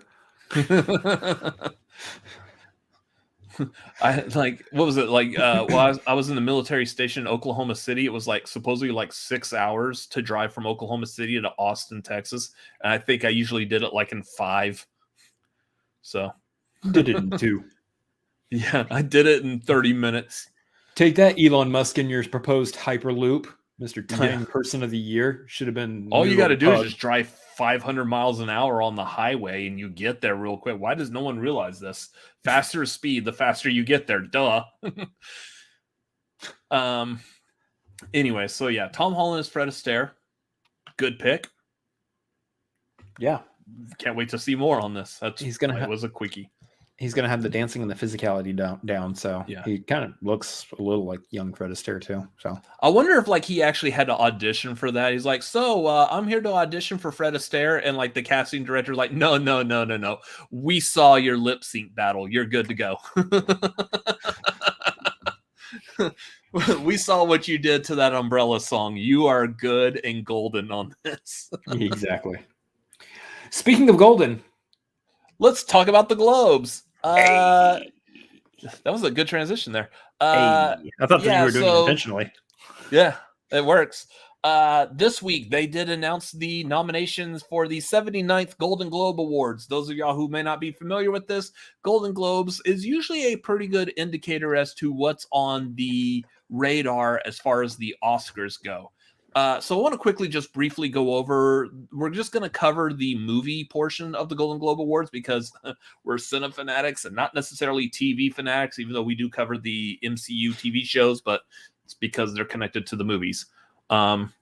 Speaker 1: I like, what was it like? Well, I was in the military station in Oklahoma City. It was like supposedly like 6 hours to drive from Oklahoma City to Austin, Texas. And I think I usually did it like in 5. So
Speaker 2: did it in 2.
Speaker 1: Yeah, I did it in 30 minutes.
Speaker 2: Take that, Elon Musk, in your proposed Hyperloop. Mr. Tiny Person of the Year should have been.
Speaker 1: All you got to do is just drive 500 miles an hour on the highway and you get there real quick. Why does no one realize this? Faster speed, the faster you get there. Duh. Anyway, so yeah, Tom Holland is Fred Astaire. Good pick.
Speaker 2: Yeah.
Speaker 1: Can't wait to see more on this. It was a quickie.
Speaker 2: He's going to have the dancing and the physicality down. So
Speaker 1: yeah,
Speaker 2: he kind of looks a little like young Fred Astaire too. So
Speaker 1: I wonder if like he actually had to audition for that. He's like, I'm here to audition for Fred Astaire. And like the casting director, like, no. We saw your lip sync battle. You're good to go. We saw what you did to that Umbrella song. You are good and golden on this.
Speaker 2: Exactly. Speaking of golden,
Speaker 1: let's talk about the Globes. That was a good transition there.
Speaker 2: I thought that you were doing it intentionally.
Speaker 1: Yeah, it works. This week, they did announce the nominations for the 79th Golden Globe Awards. Those of y'all who may not be familiar with this, Golden Globes is usually a pretty good indicator as to what's on the radar as far as the Oscars go. So I want to quickly just briefly go over, we're just going to cover the movie portion of the Golden Globe Awards because we're cine fanatics and not necessarily TV fanatics, even though we do cover the MCU TV shows, but it's because they're connected to the movies. Well,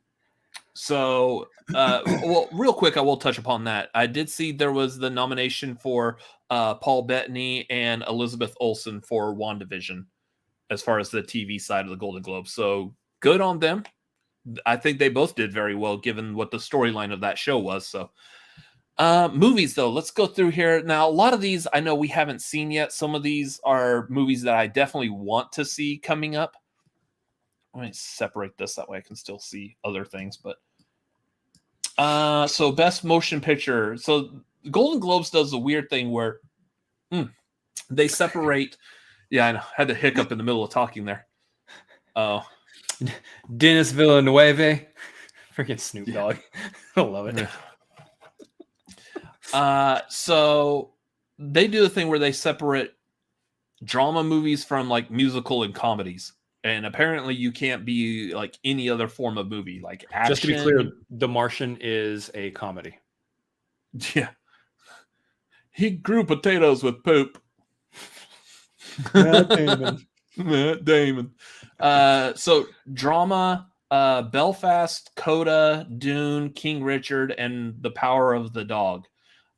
Speaker 1: real quick, I will touch upon that. I did see there was the nomination for Paul Bettany and Elizabeth Olsen for WandaVision as far as the TV side of the Golden Globe. So good on them. I think they both did very well given what the storyline of that show was. So movies, though, let's go through here. Now, a lot of these I know we haven't seen yet. Some of these are movies that I definitely want to see coming up. Let me separate this. That way I can still see other things. But so best motion picture. So Golden Globes does a weird thing where they separate. Yeah, I know. Had to hiccup in the middle of talking there. Oh.
Speaker 2: Dennis Villeneuve, freaking Snoop Dogg. I love it.
Speaker 1: So they do the thing where they separate drama movies from like musical and comedies, and apparently you can't be like any other form of movie, like action.
Speaker 2: Just to be clear, The Martian is a comedy.
Speaker 1: Yeah, he grew potatoes with poop.
Speaker 2: Matt Damon.
Speaker 1: Matt Damon. So drama, Belfast, Coda, Dune, King Richard, and The Power of the Dog.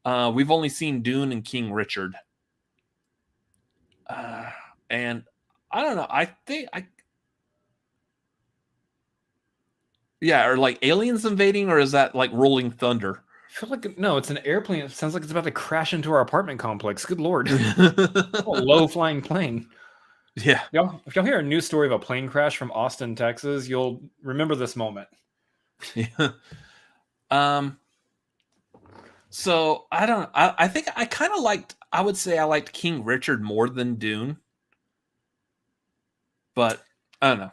Speaker 1: We've only seen Dune and King Richard. And I don't know. Or like aliens invading, or is that like Rolling Thunder?
Speaker 2: I feel like no, it's an airplane. It sounds like it's about to crash into our apartment complex. Good Lord. A low flying plane.
Speaker 1: Yeah.
Speaker 2: If y'all hear a news story of a plane crash from Austin, Texas, you'll remember this moment.
Speaker 1: Yeah. So I think I kind of I would say I liked King Richard more than Dune. But I don't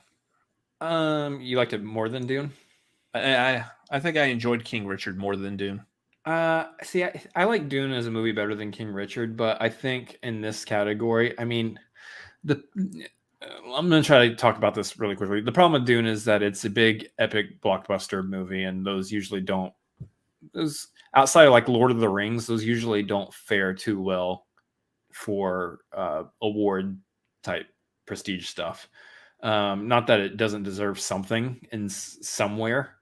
Speaker 1: know.
Speaker 2: You liked it more than Dune?
Speaker 1: I think I enjoyed King Richard more than Dune.
Speaker 2: See, I like Dune as a movie better than King Richard, but I think in this category, I mean, I'm going to try to talk about this really quickly. The problem with Dune is that it's a big, epic blockbuster movie, and those usually don't. Those outside of like Lord of the Rings, those usually don't fare too well for award type prestige stuff. Not that it doesn't deserve something in somewhere,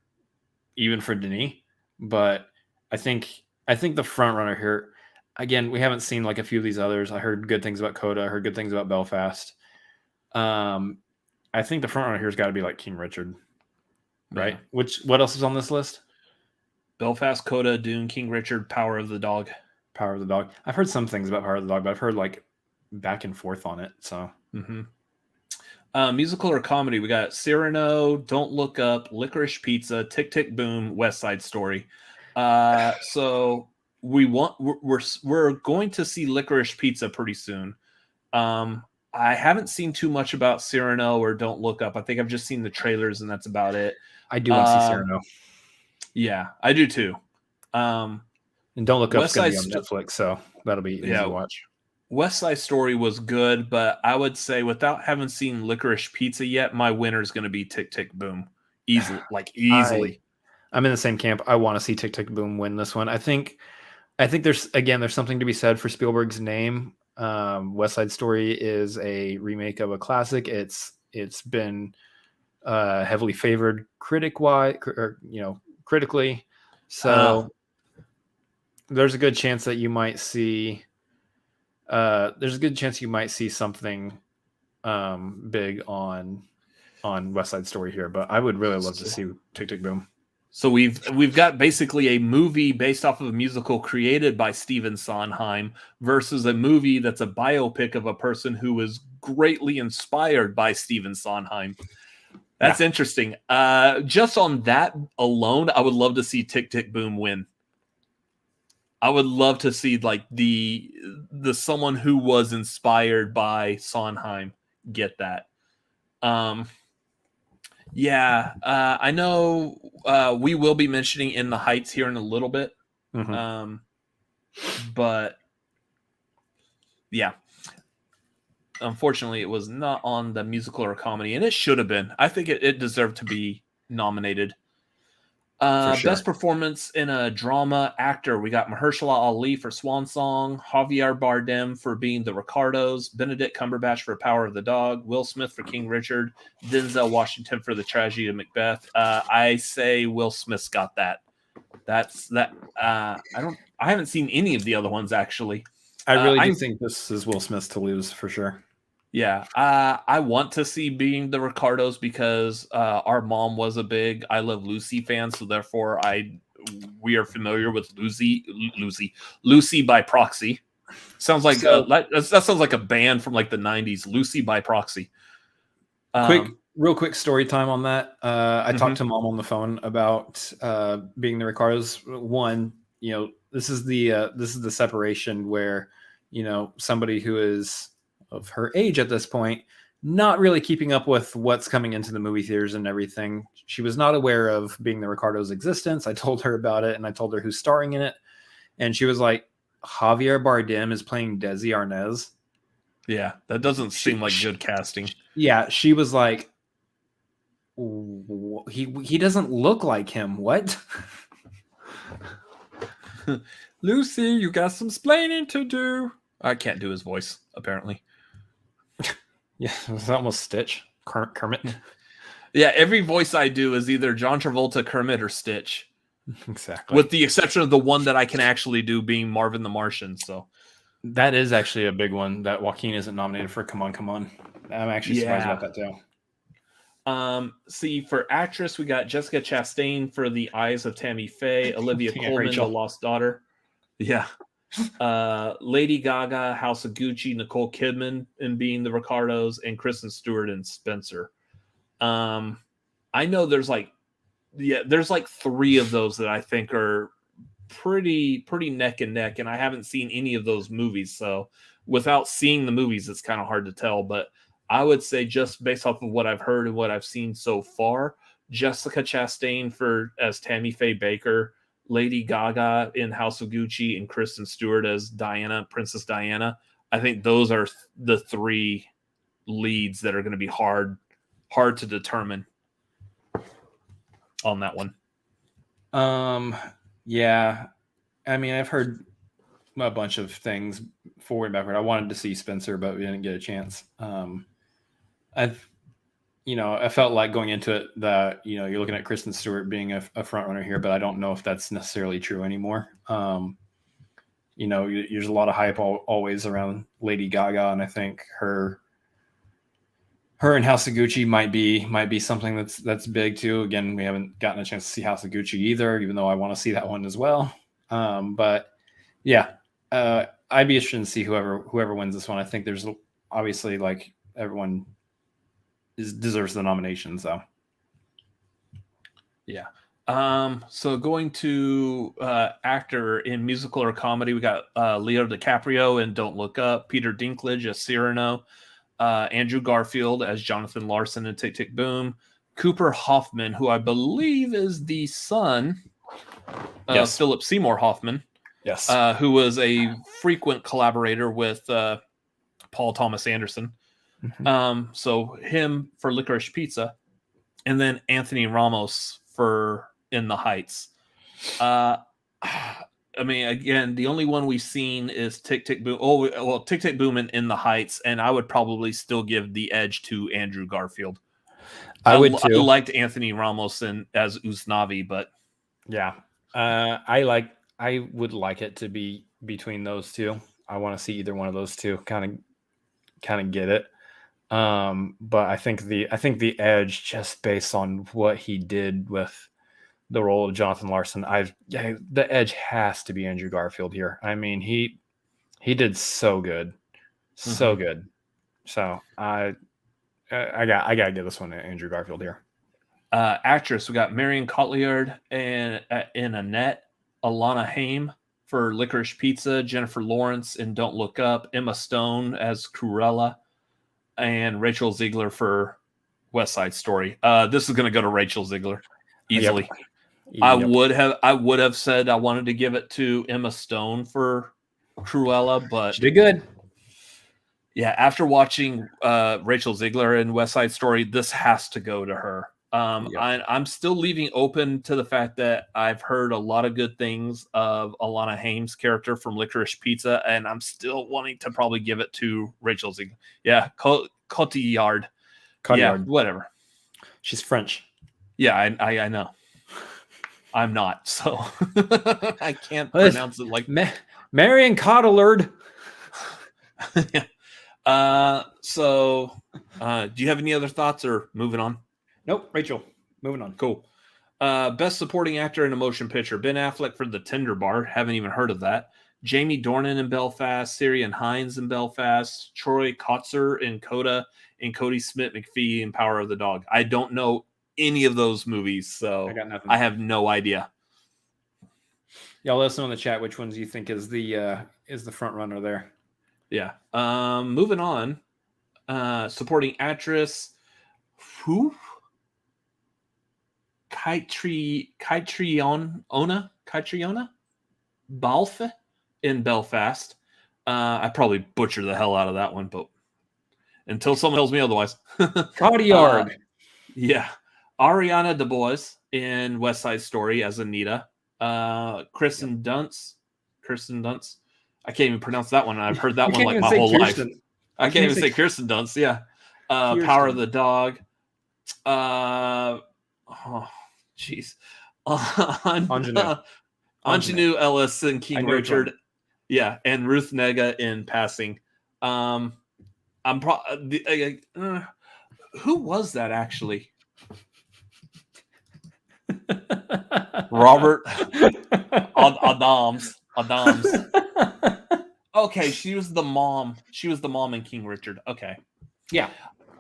Speaker 2: even for Denis, but I think the front runner here. Again, we haven't seen like a few of these others. I heard good things about Coda. I heard good things about Belfast. I think the front runner here's got to be like King Richard, right? Yeah. What else is on this list?
Speaker 1: Belfast, Coda, Dune, King Richard, Power of the Dog.
Speaker 2: Power of the Dog. I've heard some things about Power of the Dog, but I've heard like back and forth on it. So,
Speaker 1: musical or comedy? We got Cyrano, Don't Look Up, Licorice Pizza, Tick Tick Boom, West Side Story. So. We're going to see Licorice Pizza pretty soon. I haven't seen too much about Cyrano or Don't Look Up. I think I've just seen the trailers and that's about it.
Speaker 2: I do want to see Cyrano.
Speaker 1: Yeah, I do too.
Speaker 2: And Don't Look Up is going to be on Netflix, so that'll be easy to watch.
Speaker 1: West Side Story was good, but I would say without having seen Licorice Pizza yet, my winner is going to be Tick Tick Boom. Easily.
Speaker 2: I'm in the same camp. I want to see Tick Tick Boom win this one. I think there's something to be said for Spielberg's name. West Side Story is a remake of a classic. It's been heavily favored critically. So there's a good chance that you might see. There's a good chance you might see something big on West Side Story here. But I would really love to see Tick Tick Boom.
Speaker 1: So we've got basically a movie based off of a musical created by Stephen Sondheim versus a movie that's a biopic of a person who was greatly inspired by Stephen Sondheim. That's interesting. Just on that alone, I would love to see Tick Tick Boom win. I would love to see like the someone who was inspired by Sondheim get that. I know we will be mentioning In the Heights here in a little bit.
Speaker 2: Mm-hmm.
Speaker 1: But yeah, unfortunately it was not on the musical or comedy, and it should have been. I think it deserved to be nominated.
Speaker 2: Sure.
Speaker 1: Best performance in a drama actor. We got Mahershala Ali for Swan Song, Javier Bardem for Being the Ricardos, Benedict Cumberbatch for Power of the Dog, Will Smith for King Richard, Denzel Washington for The Tragedy of Macbeth. I say Will Smith's got that. That's that. I haven't seen any of the other ones actually.
Speaker 2: I really do think this is Will Smith's to lose for sure.
Speaker 1: Yeah, I want to see Being the Ricardos because our mom was a big I Love Lucy fan, so therefore we are familiar with Lucy by proxy. Sounds like that sounds like a band from like the 90s, Lucy by proxy.
Speaker 2: Real quick story time on that. I talked to mom on the phone about Being the Ricardos. One, this is the separation where somebody who is of her age at this point, not really keeping up with what's coming into the movie theaters and everything. She was not aware of Being the Ricardos' existence. I told her about it and I told her who's starring in it. And she was like, Javier Bardem is playing Desi Arnaz.
Speaker 1: Yeah, that doesn't seem like good casting.
Speaker 2: Yeah, she was like, he doesn't look like him. What?
Speaker 1: Lucy, you got some splaining to do. I can't do his voice, apparently.
Speaker 2: Yeah, it's almost Stitch. Kermit.
Speaker 1: Yeah, every voice I do is either John Travolta, Kermit, or Stitch.
Speaker 2: Exactly.
Speaker 1: With the exception of the one that I can actually do being Marvin the Martian. So
Speaker 2: that is actually a big one that Joaquin isn't nominated for. Come on. I'm actually surprised about that too.
Speaker 1: See, for actress, we got Jessica Chastain for The Eyes of Tammy Faye, Olivia Colman, The Lost Daughter. Yeah. Lady Gaga, House of Gucci, Nicole Kidman in Being the Ricardos, and Kristen Stewart and Spencer. I know there's like three of those that I think are pretty neck and neck, and I haven't seen any of those movies. So without seeing the movies, it's kind of hard to tell. But I would say just based off of what I've heard and what I've seen so far, Jessica Chastain as Tammy Faye Baker, Lady Gaga in House of Gucci, and Kristen Stewart as Diana, Princess Diana. I think those are the three leads that are going to be hard to determine on that one.
Speaker 2: Yeah. I mean, I've heard a bunch of things forward and backward. I wanted to see Spencer, but we didn't get a chance. I felt like going into it that, you're looking at Kristen Stewart being a front runner here, but I don't know if that's necessarily true anymore. There's a lot of hype always around Lady Gaga, and I think her and House of Gucci might be something that's big too. Again, we haven't gotten a chance to see House of Gucci either, even though I want to see that one as well. But yeah, I'd be interested to see whoever wins this one. I think there's obviously like everyone deserves the nomination. So yeah.
Speaker 1: So going to actor in musical or comedy, we got Leo DiCaprio in Don't Look Up, Peter Dinklage as Cyrano, Andrew Garfield as Jonathan Larson in Tick Tick Boom, Cooper Hoffman, who I believe is the son of Philip Seymour Hoffman, who was a frequent collaborator with Paul Thomas Anderson. So him for Licorice Pizza. and then Anthony Ramos for In the Heights. I mean, again, the only one we've seen is Tick Tick Boom. Oh, well, Tick Tick Boom and In the Heights, and I would probably still give the edge to Andrew Garfield.
Speaker 2: I would too.
Speaker 1: I liked Anthony Ramos as Usnavi, but
Speaker 2: yeah, I would like it to be between those two. I want to see either one of those two kind of get it. But I think the edge, just based on what he did with the role of Jonathan Larson, the edge has to be Andrew Garfield here. I mean, he did so good, so good. So I gotta give this one to Andrew Garfield here.
Speaker 1: Actress, we got Marion Cotillard in Annette, Alana Haim for Licorice Pizza, Jennifer Lawrence in Don't Look Up, Emma Stone as Cruella, and Rachel Ziegler for West Side Story. This is going to go to Rachel Ziegler easily.
Speaker 2: Yep.
Speaker 1: I would have said I wanted to give it to Emma Stone for Cruella, but
Speaker 2: she did good.
Speaker 1: Yeah, after watching Rachel Ziegler in West Side Story, this has to go to her. I'm still leaving open to the fact that I've heard a lot of good things of Alana Haim's character from Licorice Pizza, and I'm still wanting to probably give it to Rachel Ziegler. Yeah, Cotillard. Yeah, whatever.
Speaker 2: She's French.
Speaker 1: Yeah, I know. I'm not, so I can't pronounce it like
Speaker 2: Marion Cotillard.
Speaker 1: Yeah. So do you have any other thoughts or moving on?
Speaker 2: Nope. Rachel, moving on.
Speaker 1: Cool. Best supporting actor in a motion picture. Ben Affleck for The Tender Bar. Haven't even heard of that. Jamie Dornan in Belfast. Syrian Hines in Belfast. Troy Kotzer in Coda. And Cody Smith McPhee in Power of the Dog. I don't know any of those movies, so
Speaker 2: I got nothing.
Speaker 1: I have no idea.
Speaker 2: Y'all let us know in the chat which ones you think is the front runner there.
Speaker 1: Yeah. Moving on. Supporting actress. Who? Kytriona Balfe in Belfast. I probably butchered the hell out of that one, but until someone tells me otherwise.
Speaker 2: Cotillard.
Speaker 1: Yeah. Ariana DeBose in West Side Story as Anita. Kirsten Dunst. I can't even pronounce that one. I've heard that one like my whole life. I can't even say Kirsten Dunst. Yeah. Power of the Dog. Jeez. Anjanou Ellis and King Richard. Yeah, and Ruth Negga in Passing. Who was that actually? Robert Adams. Okay, she was the mom. She was the mom in King Richard. Okay.
Speaker 2: Yeah.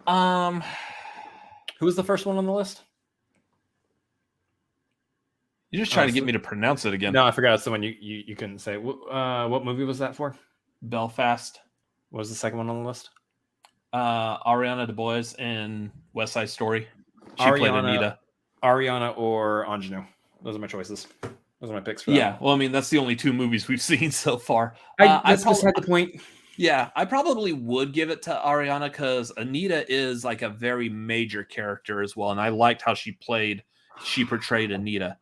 Speaker 2: Who was the first one on the list?
Speaker 1: You're just trying to get me to pronounce it again.
Speaker 2: No, I forgot. It's the one you couldn't say. What movie was that for?
Speaker 1: Belfast.
Speaker 2: What was the second one on the list?
Speaker 1: Ariana DeBose in West Side Story. She played Anita.
Speaker 2: Ariana or Anjanou. Those are my choices. Those are my picks for that.
Speaker 1: Yeah, well, I mean, that's the only two movies we've seen so far.
Speaker 2: That's beside the point.
Speaker 1: Yeah, I probably would give it to Ariana because Anita is like a very major character as well, and I liked how she portrayed Anita,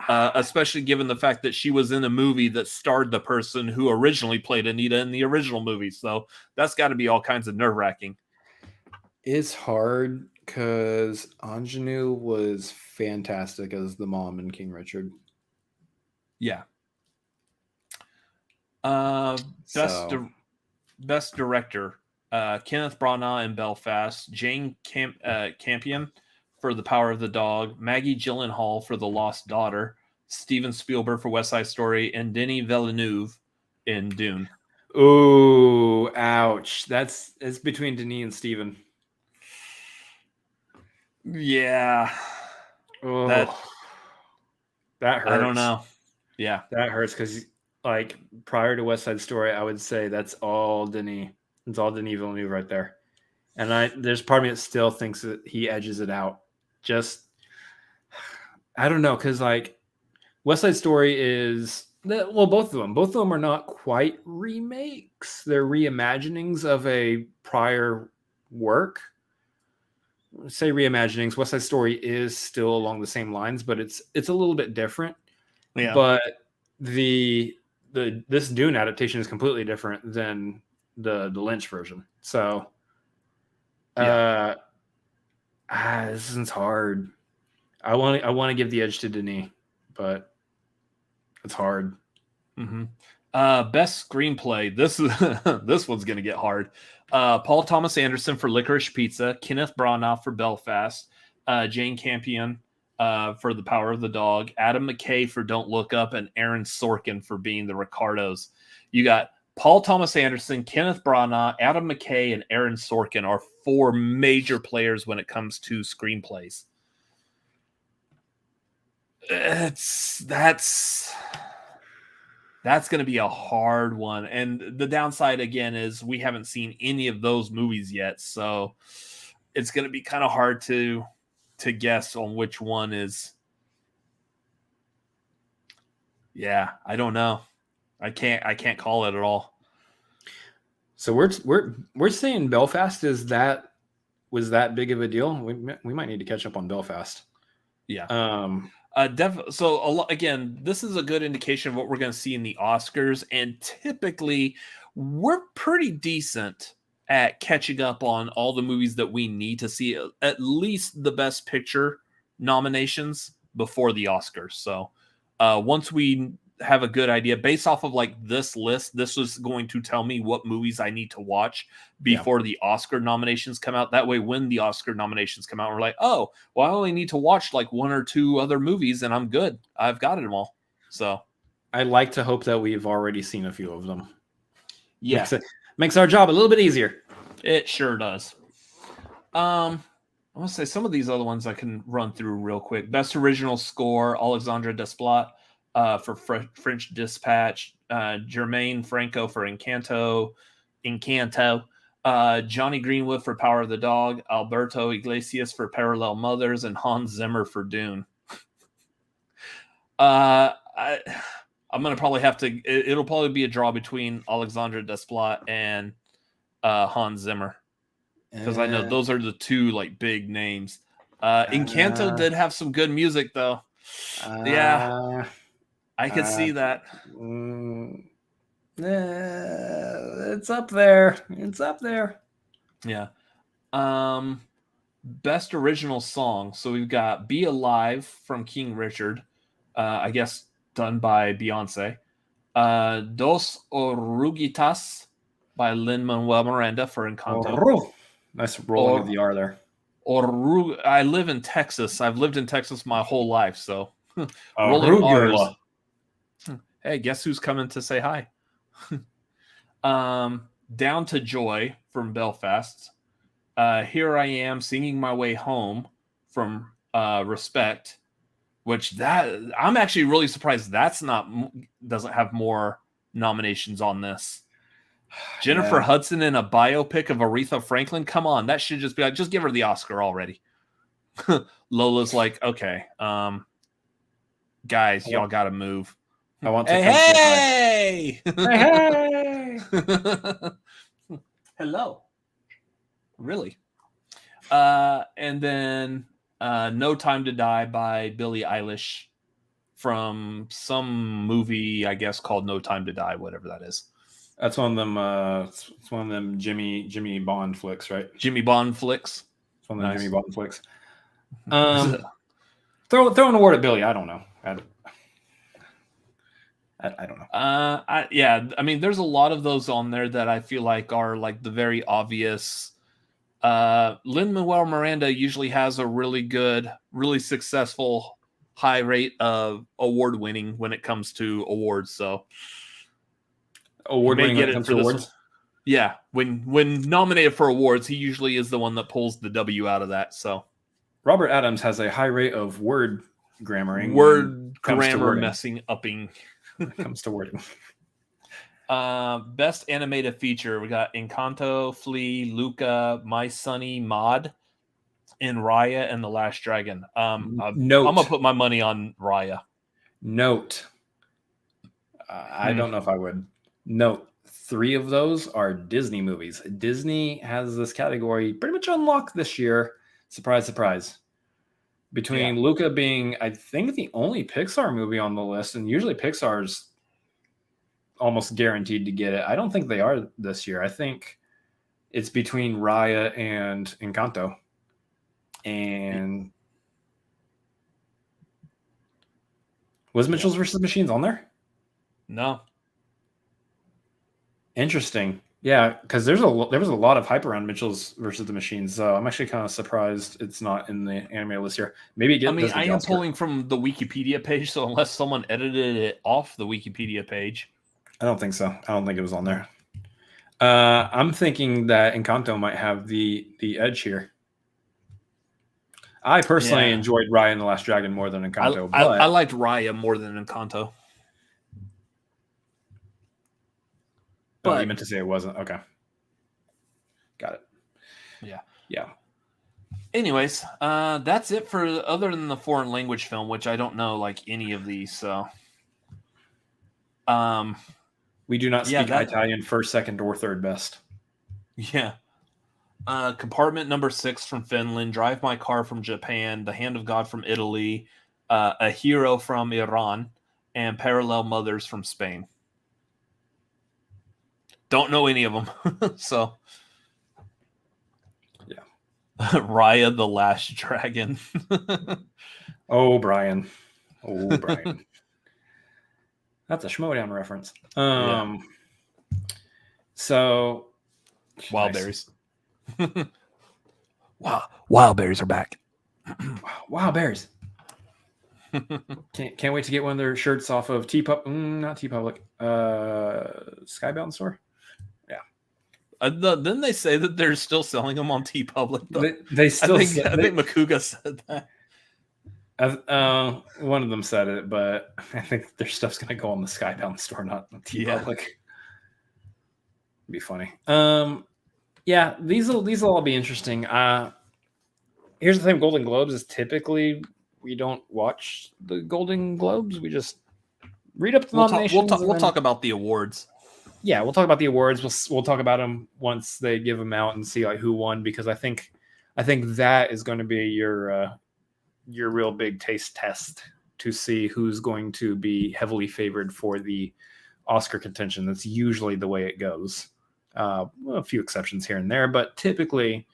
Speaker 1: especially given the fact that she was in a movie that starred the person who originally played Anita in the original movie. So that's got to be all kinds of nerve-wracking.
Speaker 2: It's hard because Anjanou was fantastic as the mom in King Richard.
Speaker 1: Yeah. Best director, Kenneth Branagh in Belfast, Jane Campion for The Power of the Dog, Maggie Gyllenhaal for The Lost Daughter, Steven Spielberg for West Side Story, and Denis Villeneuve in Dune.
Speaker 2: Ooh, ouch. It's between Denis and Steven.
Speaker 1: Yeah.
Speaker 2: Oh, that hurts.
Speaker 1: I don't know. Yeah.
Speaker 2: That hurts because like prior to West Side Story, I would say that's all Denis. It's all Denis Villeneuve right there. And there's part of me that still thinks that he edges it out. I don't know, because like West Side Story is both of them are not quite remakes. They're reimaginings of a prior work. say reimaginings. West Side Story is still along the same lines, but it's a little bit different.
Speaker 1: Yeah.
Speaker 2: But this Dune adaptation is completely different than the Lynch version. So this is hard. I want to give the edge to Denis, but it's hard.
Speaker 1: Mm-hmm. Best screenplay. This one's gonna get hard. Paul Thomas Anderson for Licorice Pizza, Kenneth Branagh for Belfast, Jane Campion for The Power of the Dog, Adam McKay for Don't Look Up, and Aaron Sorkin for Being the Ricardos. You got Paul Thomas Anderson, Kenneth Branagh, Adam McKay, and Aaron Sorkin are 4 major players when it comes to screenplays. That's going to be a hard one. And the downside, again, is we haven't seen any of those movies yet. So it's going to be kind of hard to guess on which one is. Yeah, I don't know. I can't call it at all.
Speaker 2: So we're saying Belfast was that big of a deal? We might need to catch up on Belfast.
Speaker 1: Yeah. So again, this is a good indication of what we're going to see in the Oscars, and typically we're pretty decent at catching up on all the movies that we need to see at least the Best Picture nominations before the Oscars. So once we have a good idea based off of like this list, this was going to tell me what movies I need to watch before the Oscar nominations come out. That way, when the Oscar nominations come out, we're like, oh, well, I only need to watch like 1 or 2 other movies and I'm good. I've got them all. So
Speaker 2: I like to hope that we've already seen a few of them.
Speaker 1: Yeah.
Speaker 2: Makes our job a little bit easier.
Speaker 1: It sure does. I want to say some of these other ones I can run through real quick. Best Original Score, Alexandre Desplat for French Dispatch, Jermaine Franco for Encanto, Johnny Greenwood for Power of the Dog, Alberto Iglesias for Parallel Mothers, and Hans Zimmer for Dune. I'm going to probably have to... It'll probably be a draw between Alexandre Desplat and Hans Zimmer. Because I know those are the 2 like big names. Encanto did have some good music, though. Yeah. I could see that.
Speaker 2: It's up there. It's up there.
Speaker 1: Yeah. Best original song. So we've got Be Alive from King Richard. I guess done by Beyonce. Dos Oruguitas by Lin-Manuel Miranda for Encanto.
Speaker 2: Nice rolling of the R there.
Speaker 1: I live in Texas. I've lived in Texas my whole life, so rolling R's. Hey, guess who's coming to say hi? Down to Joy from Belfast. Here I Am Singing My Way Home from Respect, which I'm actually really surprised doesn't have more nominations on this. Jennifer Hudson in a biopic of Aretha Franklin. Come on, that should just be like, just give her the Oscar already. Lola's like, okay, guys, y'all got to move.
Speaker 2: I want to
Speaker 1: hey!
Speaker 2: Hello.
Speaker 1: Really? And then No Time to Die by Billie Eilish from some movie, I guess, called No Time to Die, whatever that is.
Speaker 2: That's one of them. It's one of them Jimmy Bond flicks, right?
Speaker 1: Jimmy Bond flicks.
Speaker 2: It's one of them Jimmy Bond flicks. Throw an award at Billy. I don't know. I don't know.
Speaker 1: I mean, there's a lot of those on there that I feel like are like the very obvious. Lin-Manuel Miranda usually has a really good, really successful, high rate of award winning when it comes to awards. So
Speaker 2: award winning when it comes to awards.
Speaker 1: Yeah, when nominated for awards, he usually is the one that pulls the W out of that. So
Speaker 2: Robert Adams has a high rate of word grammar
Speaker 1: messing upping.
Speaker 2: When it comes to wording.
Speaker 1: Best animated feature. We got Encanto, Flea, Luca, My Sunny, Maud, and Raya and the Last Dragon. I'm gonna put my money on Raya.
Speaker 2: Note. I don't know if I would. Note. 3 of those are Disney movies. Disney has this category pretty much unlocked this year. Surprise, surprise. Between Luca being, I think, the only Pixar movie on the list, and usually Pixar's almost guaranteed to get it. I don't think they are this year. I think it's between Raya and Encanto. And was Mitchell's versus Machines on there?
Speaker 1: No.
Speaker 2: Interesting. Yeah, because there was a lot of hype around Mitchell's versus the Machines. So I'm actually kind of surprised it's not in the anime list here. Maybe
Speaker 1: I am pulling from the Wikipedia page, so unless someone edited it off the Wikipedia page,
Speaker 2: I don't think so. I don't think it was on there. I'm thinking that Encanto might have the edge here. I personally enjoyed Raya and the Last Dragon more than Encanto.
Speaker 1: I liked Raya more than Encanto.
Speaker 2: But you meant to say it wasn't. Okay. Got it. Yeah.
Speaker 1: Anyways, that's it for other than the foreign language film, which I don't know like any of these. So,
Speaker 2: we do not speak Italian first, second, or third best.
Speaker 1: Yeah. Compartment number 6 from Finland, Drive My Car from Japan, The Hand of God from Italy, A Hero from Iran, and Parallel Mothers from Spain. Don't know any of them. So,
Speaker 2: yeah.
Speaker 1: Raya the Last Dragon.
Speaker 2: Oh, Brian. That's a Schmoedown reference. So,
Speaker 1: Wild Berries. Wow, Wild Berries are back.
Speaker 2: Wow, Berries. Can't wait to get one of their shirts off of not TeePublic. Skybound store.
Speaker 1: Didn't they say that they're still selling them on TeePublic?
Speaker 2: They still.
Speaker 1: I think Makuga said
Speaker 2: that. One of them said it, but I think their stuff's gonna go on the Skybound store, not on TeePublic. It'd be funny. Yeah, these will all be interesting. Here's the thing: Golden Globes is typically we don't watch the Golden Globes. We just read up the nominations.
Speaker 1: We'll talk about the awards.
Speaker 2: Yeah, we'll talk about the awards. We'll talk about them once they give them out and see like who won, because I think that is going to be your real big taste test to see who's going to be heavily favored for the Oscar contention. That's usually the way it goes. A few exceptions here and there, but typically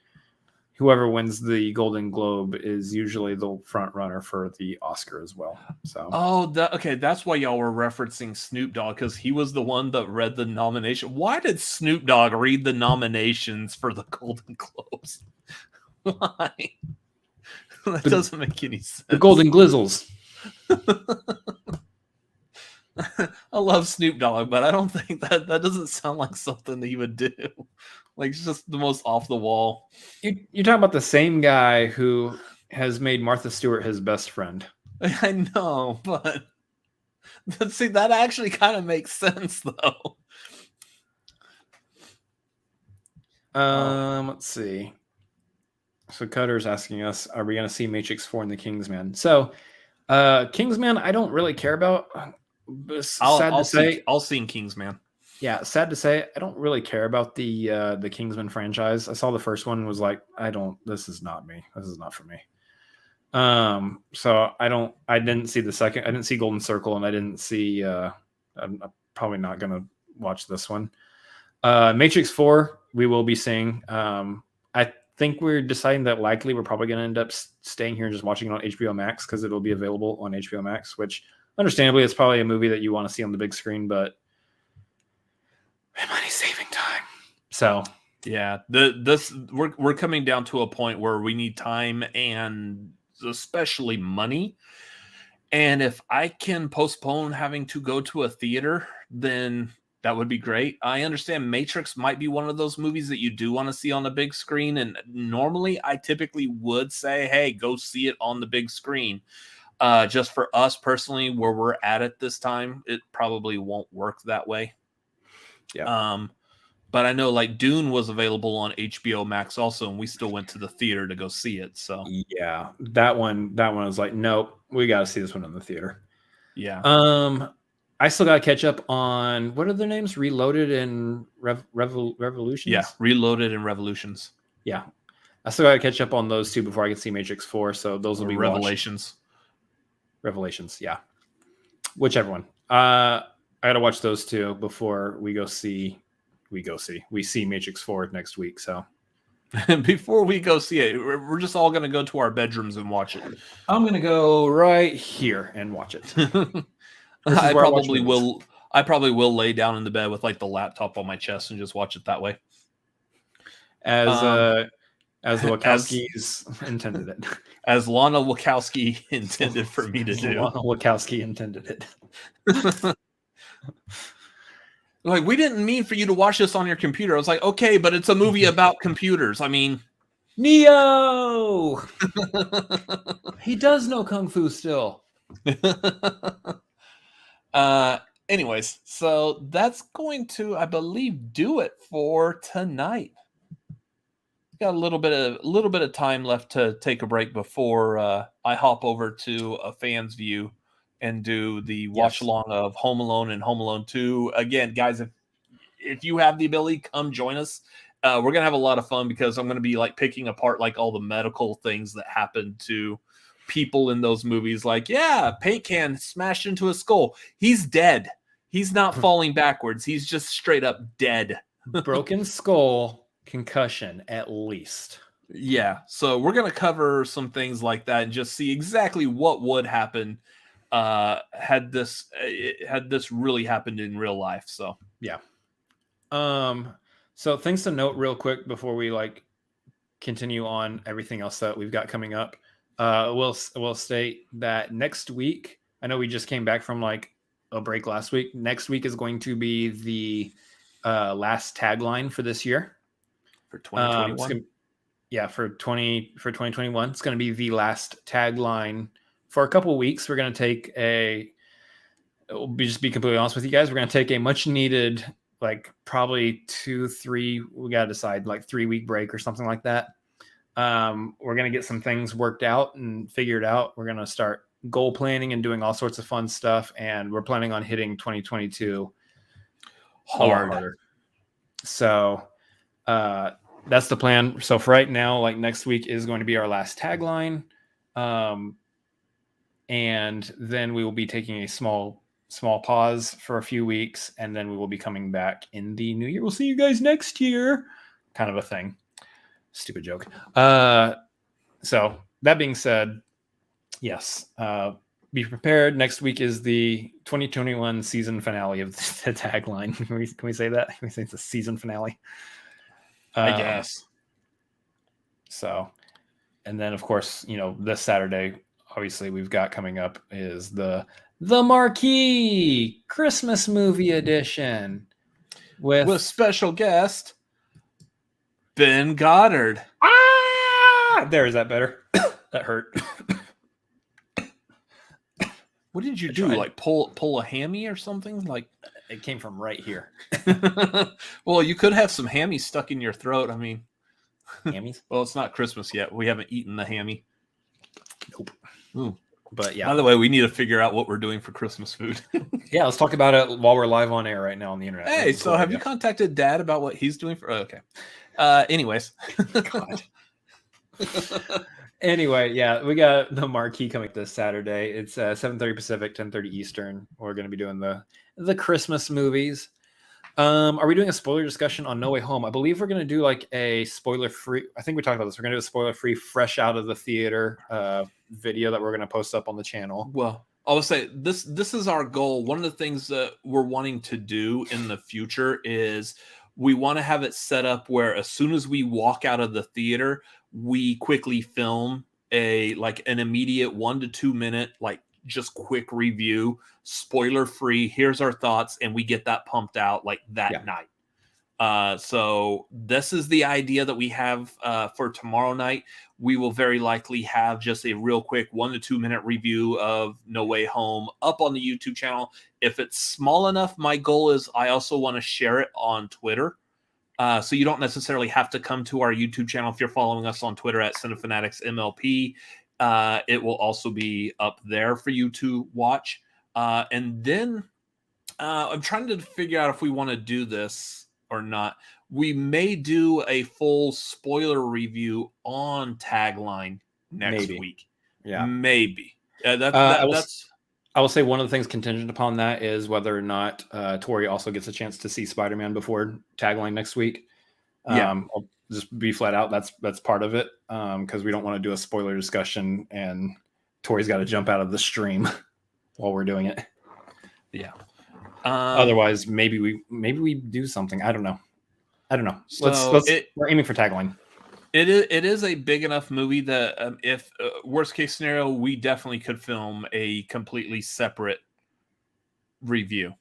Speaker 2: whoever wins the Golden Globe is usually the front runner for the Oscar as well. So
Speaker 1: that's why y'all were referencing Snoop Dogg, because he was the one that read the nomination. Why did Snoop Dogg read the nominations for the Golden Globes? Why? That doesn't make any sense.
Speaker 2: The Golden Glizzles.
Speaker 1: I love Snoop Dogg, but I don't think that doesn't sound like something that he would do. Like, it's just the most off the wall.
Speaker 2: You're talking about the same guy who has made Martha Stewart his best friend.
Speaker 1: I know, but see, that actually kind of makes sense, though.
Speaker 2: Let's see. So Cutter's asking us, are we going to see Matrix 4 in the Kingsman? So, Kingsman, I don't really care about.
Speaker 1: I'll see Kingsman.
Speaker 2: Yeah, sad to say, I don't really care about the Kingsman franchise. I saw the first one, was like, this is not me. This is not for me. So I didn't see the second. I didn't see Golden Circle, and I didn't see. I'm probably not gonna watch this one. Matrix 4, we will be seeing. I think we're deciding that likely we're probably gonna end up staying here and just watching it on HBO Max, because it'll be available on HBO Max. Which, understandably, it's probably a movie that you want to see on the big screen, but money saving time. So
Speaker 1: yeah, we're coming down to a point where we need time and especially money. And if I can postpone having to go to a theater, then that would be great. I understand Matrix might be one of those movies that you do want to see on the big screen. And normally I typically would say, hey, go see it on the big screen. Just for us personally, where we're at this time, it probably won't work that way.
Speaker 2: Yeah.
Speaker 1: But I know like Dune was available on HBO Max also, and we still went to the theater to go see it. So
Speaker 2: yeah, that one was like, nope, we got to see this one in the theater.
Speaker 1: Yeah.
Speaker 2: I still got to catch up on, what are their names? Reloaded and Revolutions.
Speaker 1: Yeah, Reloaded and Revolutions.
Speaker 2: Yeah. I still got to catch up on those two before I can see Matrix 4. So those will be
Speaker 1: Revelations.
Speaker 2: Revelations, yeah. Whichever one. I got to watch those two before we see Matrix 4 next week. So
Speaker 1: before we go see it, we're just all going to go to our bedrooms and watch it.
Speaker 2: I'm going to go right here and watch it.
Speaker 1: I probably will lay down in the bed with like the laptop on my chest and just watch it that way.
Speaker 2: As the Wachowskis intended it.
Speaker 1: As Lana Wachowski intended for me to do.
Speaker 2: Lana Wachowski intended it.
Speaker 1: Like, we didn't mean for you to watch this on your computer. I was like, okay, but it's a movie about computers. I mean,
Speaker 2: Neo! He does know Kung Fu still.
Speaker 1: Anyways, so that's going to, I believe, do it for tonight. Got a little bit of time left to take a break before I hop over to a fan's view and do the watch along of Home Alone and Home Alone 2. Again, guys, if you have the ability, come join us. We're gonna have a lot of fun because I'm gonna be like picking apart like all the medical things that happened to people in those movies. Like, yeah, paint can smashed into his skull. He's dead. He's not falling backwards. He's just straight up dead.
Speaker 2: Broken skull, concussion, at least.
Speaker 1: Yeah. So we're gonna cover some things like that and just see exactly what would happen had this really happened in real life. So
Speaker 2: yeah. So things to note real quick before we like continue on everything else that we've got coming up. We'll state that next week, I know we just came back from like a break last week. Next week is going to be the last tagline for this year.
Speaker 1: For 2021.
Speaker 2: For 2021. It's going to be the last tagline for a couple of weeks. We're going to take just be completely honest with you guys. We're going to take a much needed, like probably 2-3, we got to decide like 3-week break or something like that. We're going to get some things worked out and figured out. We're going to start goal planning and doing all sorts of fun stuff. And we're planning on hitting 2022 harder. So, that's the plan. So for right now, like next week is going to be our last tagline. And then we will be taking a small pause for a few weeks, and then we will be coming back in the new year. We'll see you guys next year, kind of a thing. Stupid joke. So that being said, yes, be prepared. Next week is the 2021 season finale of the tagline. Can we say that? Can we say it's a season finale?
Speaker 1: I guess.
Speaker 2: So, and then of course, this Saturday, obviously we've got coming up is the Marquee Christmas movie edition with
Speaker 1: special guest Ben Goddard.
Speaker 2: There, is that better? That hurt.
Speaker 1: What did you do? Like pull a hammy or something? Like
Speaker 2: it came from right here.
Speaker 1: Well, you could have some hammy stuck in your throat. I mean,
Speaker 2: hammies?
Speaker 1: Well, it's not Christmas yet. We haven't eaten the hammy.
Speaker 2: Nope.
Speaker 1: Ooh.
Speaker 2: But yeah.
Speaker 1: By the way, we need to figure out what we're doing for Christmas food.
Speaker 2: Yeah, let's talk about it while we're live on air right now on the internet.
Speaker 1: Hey, so have you contacted Dad about what he's doing for? Oh, okay. Anyways.
Speaker 2: God. Anyway, yeah, we got the Marquee coming this Saturday. It's 7:30 Pacific, 10:30 Eastern. We're going to be doing the Christmas movies. Are we doing a spoiler discussion on No Way Home? I believe we're going to do like a spoiler-free. I think we talked about this. We're going to do a spoiler-free, fresh out of the theater video that we're going to post up on the channel.
Speaker 1: Well, I would say this is our goal. One of the things that we're wanting to do in the future is we want to have it set up where as soon as we walk out of the theater, we quickly film an immediate 1 to 2 minute, like just quick review, spoiler free. Here's our thoughts. And we get that pumped out like that night. So this is the idea that we have for tomorrow night. We will very likely have just a real quick 1 to 2 minute review of No Way Home up on the YouTube channel. If it's small enough, my goal is I also want to share it on Twitter. So you don't necessarily have to come to our YouTube channel. If you're following us on Twitter at Cinefanatics MLP, it will also be up there for you to watch. And then I'm trying to figure out if we want to do this or not. we may do a full spoiler review on Tagline next week.
Speaker 2: Yeah,
Speaker 1: maybe.
Speaker 2: That's. I will say one of the things contingent upon that is whether or not Tori also gets a chance to see Spider-Man before Tagline next week. I'll just be flat out. That's part of it because we don't want to do a spoiler discussion and Tori's got to jump out of the stream while we're doing it.
Speaker 1: Yeah.
Speaker 2: Otherwise, maybe we do something. I don't know.
Speaker 1: So
Speaker 2: we're aiming for Tagline.
Speaker 1: It is a big enough movie that if worst case scenario, we definitely could film a completely separate review.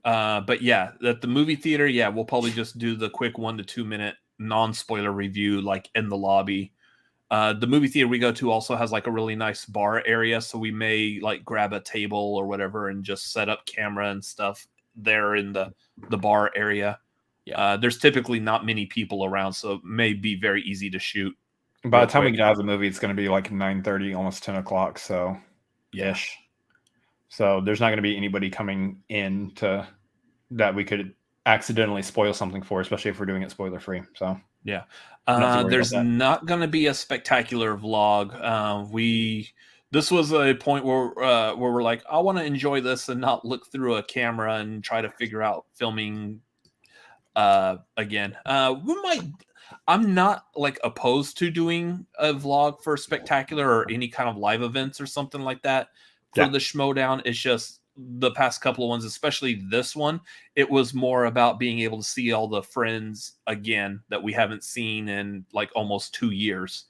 Speaker 1: But yeah, at the movie theater, we'll probably just do the quick 1 to 2 minute non-spoiler review, like in the lobby. The movie theater we go to also has like a really nice bar area, so we may like grab a table or whatever and just set up camera and stuff there in the bar area. There's typically not many people around, so it may be very easy to shoot.
Speaker 2: By the time we get out of the movie, it's going to be like 9:30, almost 10 o'clock. So, ish. So there's not going to be anybody coming in that we could accidentally spoil something for, especially if we're doing it spoiler free. So
Speaker 1: there's not going to be a spectacular vlog. This was a point where we're like, I want to enjoy this and not look through a camera and try to figure out filming. Again, I'm not like opposed to doing a vlog for Spectacular or any kind of live events or something like that for the Schmoedown. It's just the past couple of ones, especially this one, it was more about being able to see all the friends again that we haven't seen in like almost 2 years.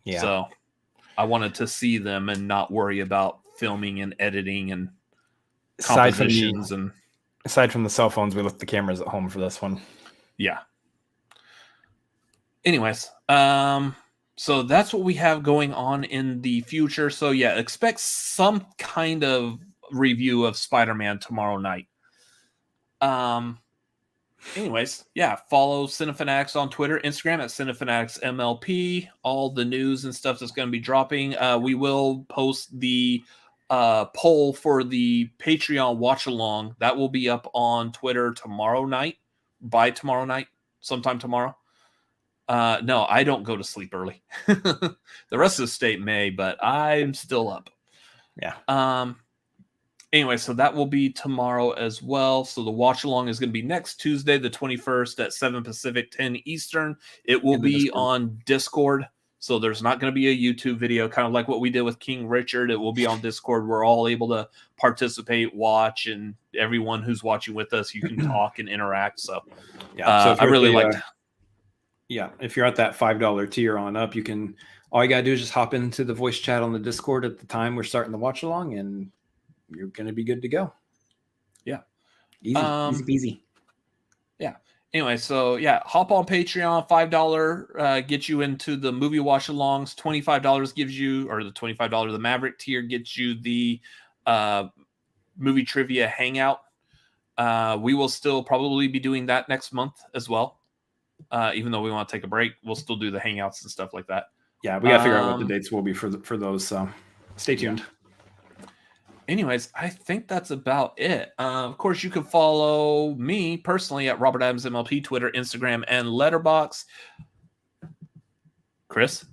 Speaker 1: Yeah. So I wanted to see them and not worry about filming and editing and compositions
Speaker 2: Aside from the cell phones, we left the cameras at home for this one.
Speaker 1: Yeah. Anyways, so that's what we have going on in the future. So yeah, expect some kind of review of Spider-Man tomorrow night. Anyways, follow Cinefanatics on Twitter, Instagram at Cinefanatics MLP. All the news and stuff that's going to be dropping. We will post the poll for the Patreon watch along that will be up on Twitter sometime tomorrow. No, I don't go to sleep early. The rest of the state may, but I'm still up. Anyway, so that will be tomorrow as well. So the watch along is going to be next Tuesday, the 21st at 7 Pacific, 10 Eastern. It will be on Discord. So there's not going to be a YouTube video, kind of like what we did with King Richard. It will be on Discord. We're all able to participate, watch, and everyone who's watching with us, you can talk and interact. So, so I really liked.
Speaker 2: If you're at that $5 tier on up, all you got to do is just hop into the voice chat on the Discord at the time we're starting the watch along, and you're going to be good to go. Yeah. Easy peasy.
Speaker 1: Yeah. Anyway, so hop on Patreon. $5 gets you into the movie watch alongs. $25 gives you, or the $25 the Maverick tier gets you the movie trivia hangout. We will still probably be doing that next month as well. Even though we want to take a break, we'll still do the hangouts and stuff like that.
Speaker 2: Yeah, we got to figure out what the dates will be for those. So stay tuned.
Speaker 1: Anyways, I think that's about it. Of course, you can follow me personally at Robert Adams MLP, Twitter, Instagram, and Letterboxd. Chris?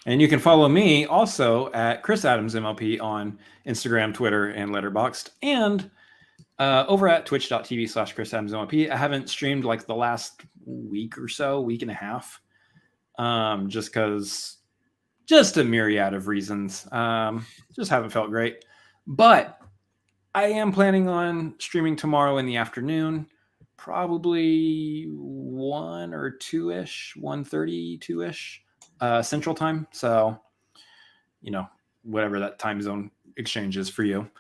Speaker 2: And you can follow me also at Chris Adams MLP on Instagram, Twitter, and Letterboxd. And over at twitch.tv/Chris Adams MLP. I haven't streamed like the last week or so, week and a half. Just a myriad of reasons. Just haven't felt great. But I am planning on streaming tomorrow in the afternoon, probably 1 or 2-ish, 1:30, 2-ish Central Time. So, whatever that time zone exchange is for you.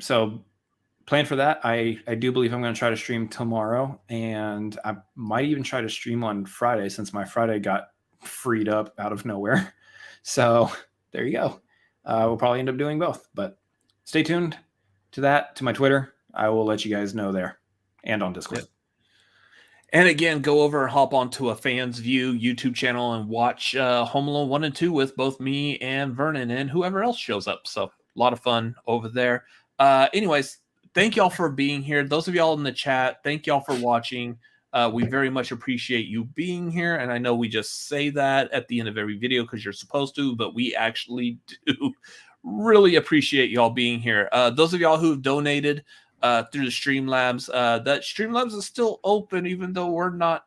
Speaker 2: So plan for that. I do believe I'm going to try to stream tomorrow, and I might even try to stream on Friday since my Friday got freed up out of nowhere. So there you go. We'll probably end up doing both, but stay tuned to my Twitter. I will let you guys know there and on Discord. Yep.
Speaker 1: And again, go over and hop onto a Fans View YouTube channel and watch Home Alone 1 and 2 with both me and Vernon and whoever else shows up. So a lot of fun over there. Anyways, thank y'all for being here. Those of y'all in the chat, thank y'all for watching. We very much appreciate you being here. And I know we just say that at the end of every video because you're supposed to, but we actually do really appreciate y'all being here. Those of y'all who've donated through the Streamlabs, that Streamlabs is still open even though we're not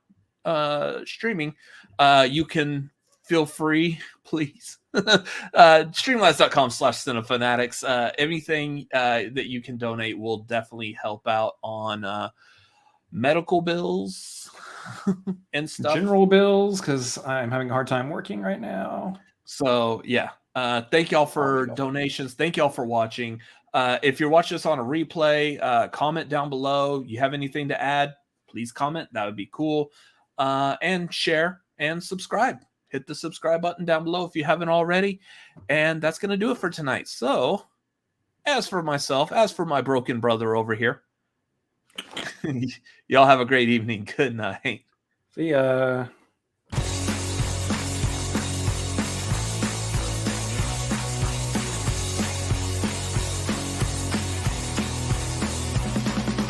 Speaker 1: streaming. You can feel free, please. Streamlabs.com/cinefanatics. Anything that you can donate will definitely help out on medical bills and stuff.
Speaker 2: General bills, because I'm having a hard time working right now.
Speaker 1: So, yeah. Thank y'all for donations. Thank y'all for watching. If you're watching this on a replay, comment down below. You have anything to add, please comment. That would be cool. And share and subscribe. Hit the subscribe button down below if you haven't already. And that's going to do it for tonight. So, as for myself, as for my broken brother over here, y'all have a great evening. Good night.
Speaker 2: See ya.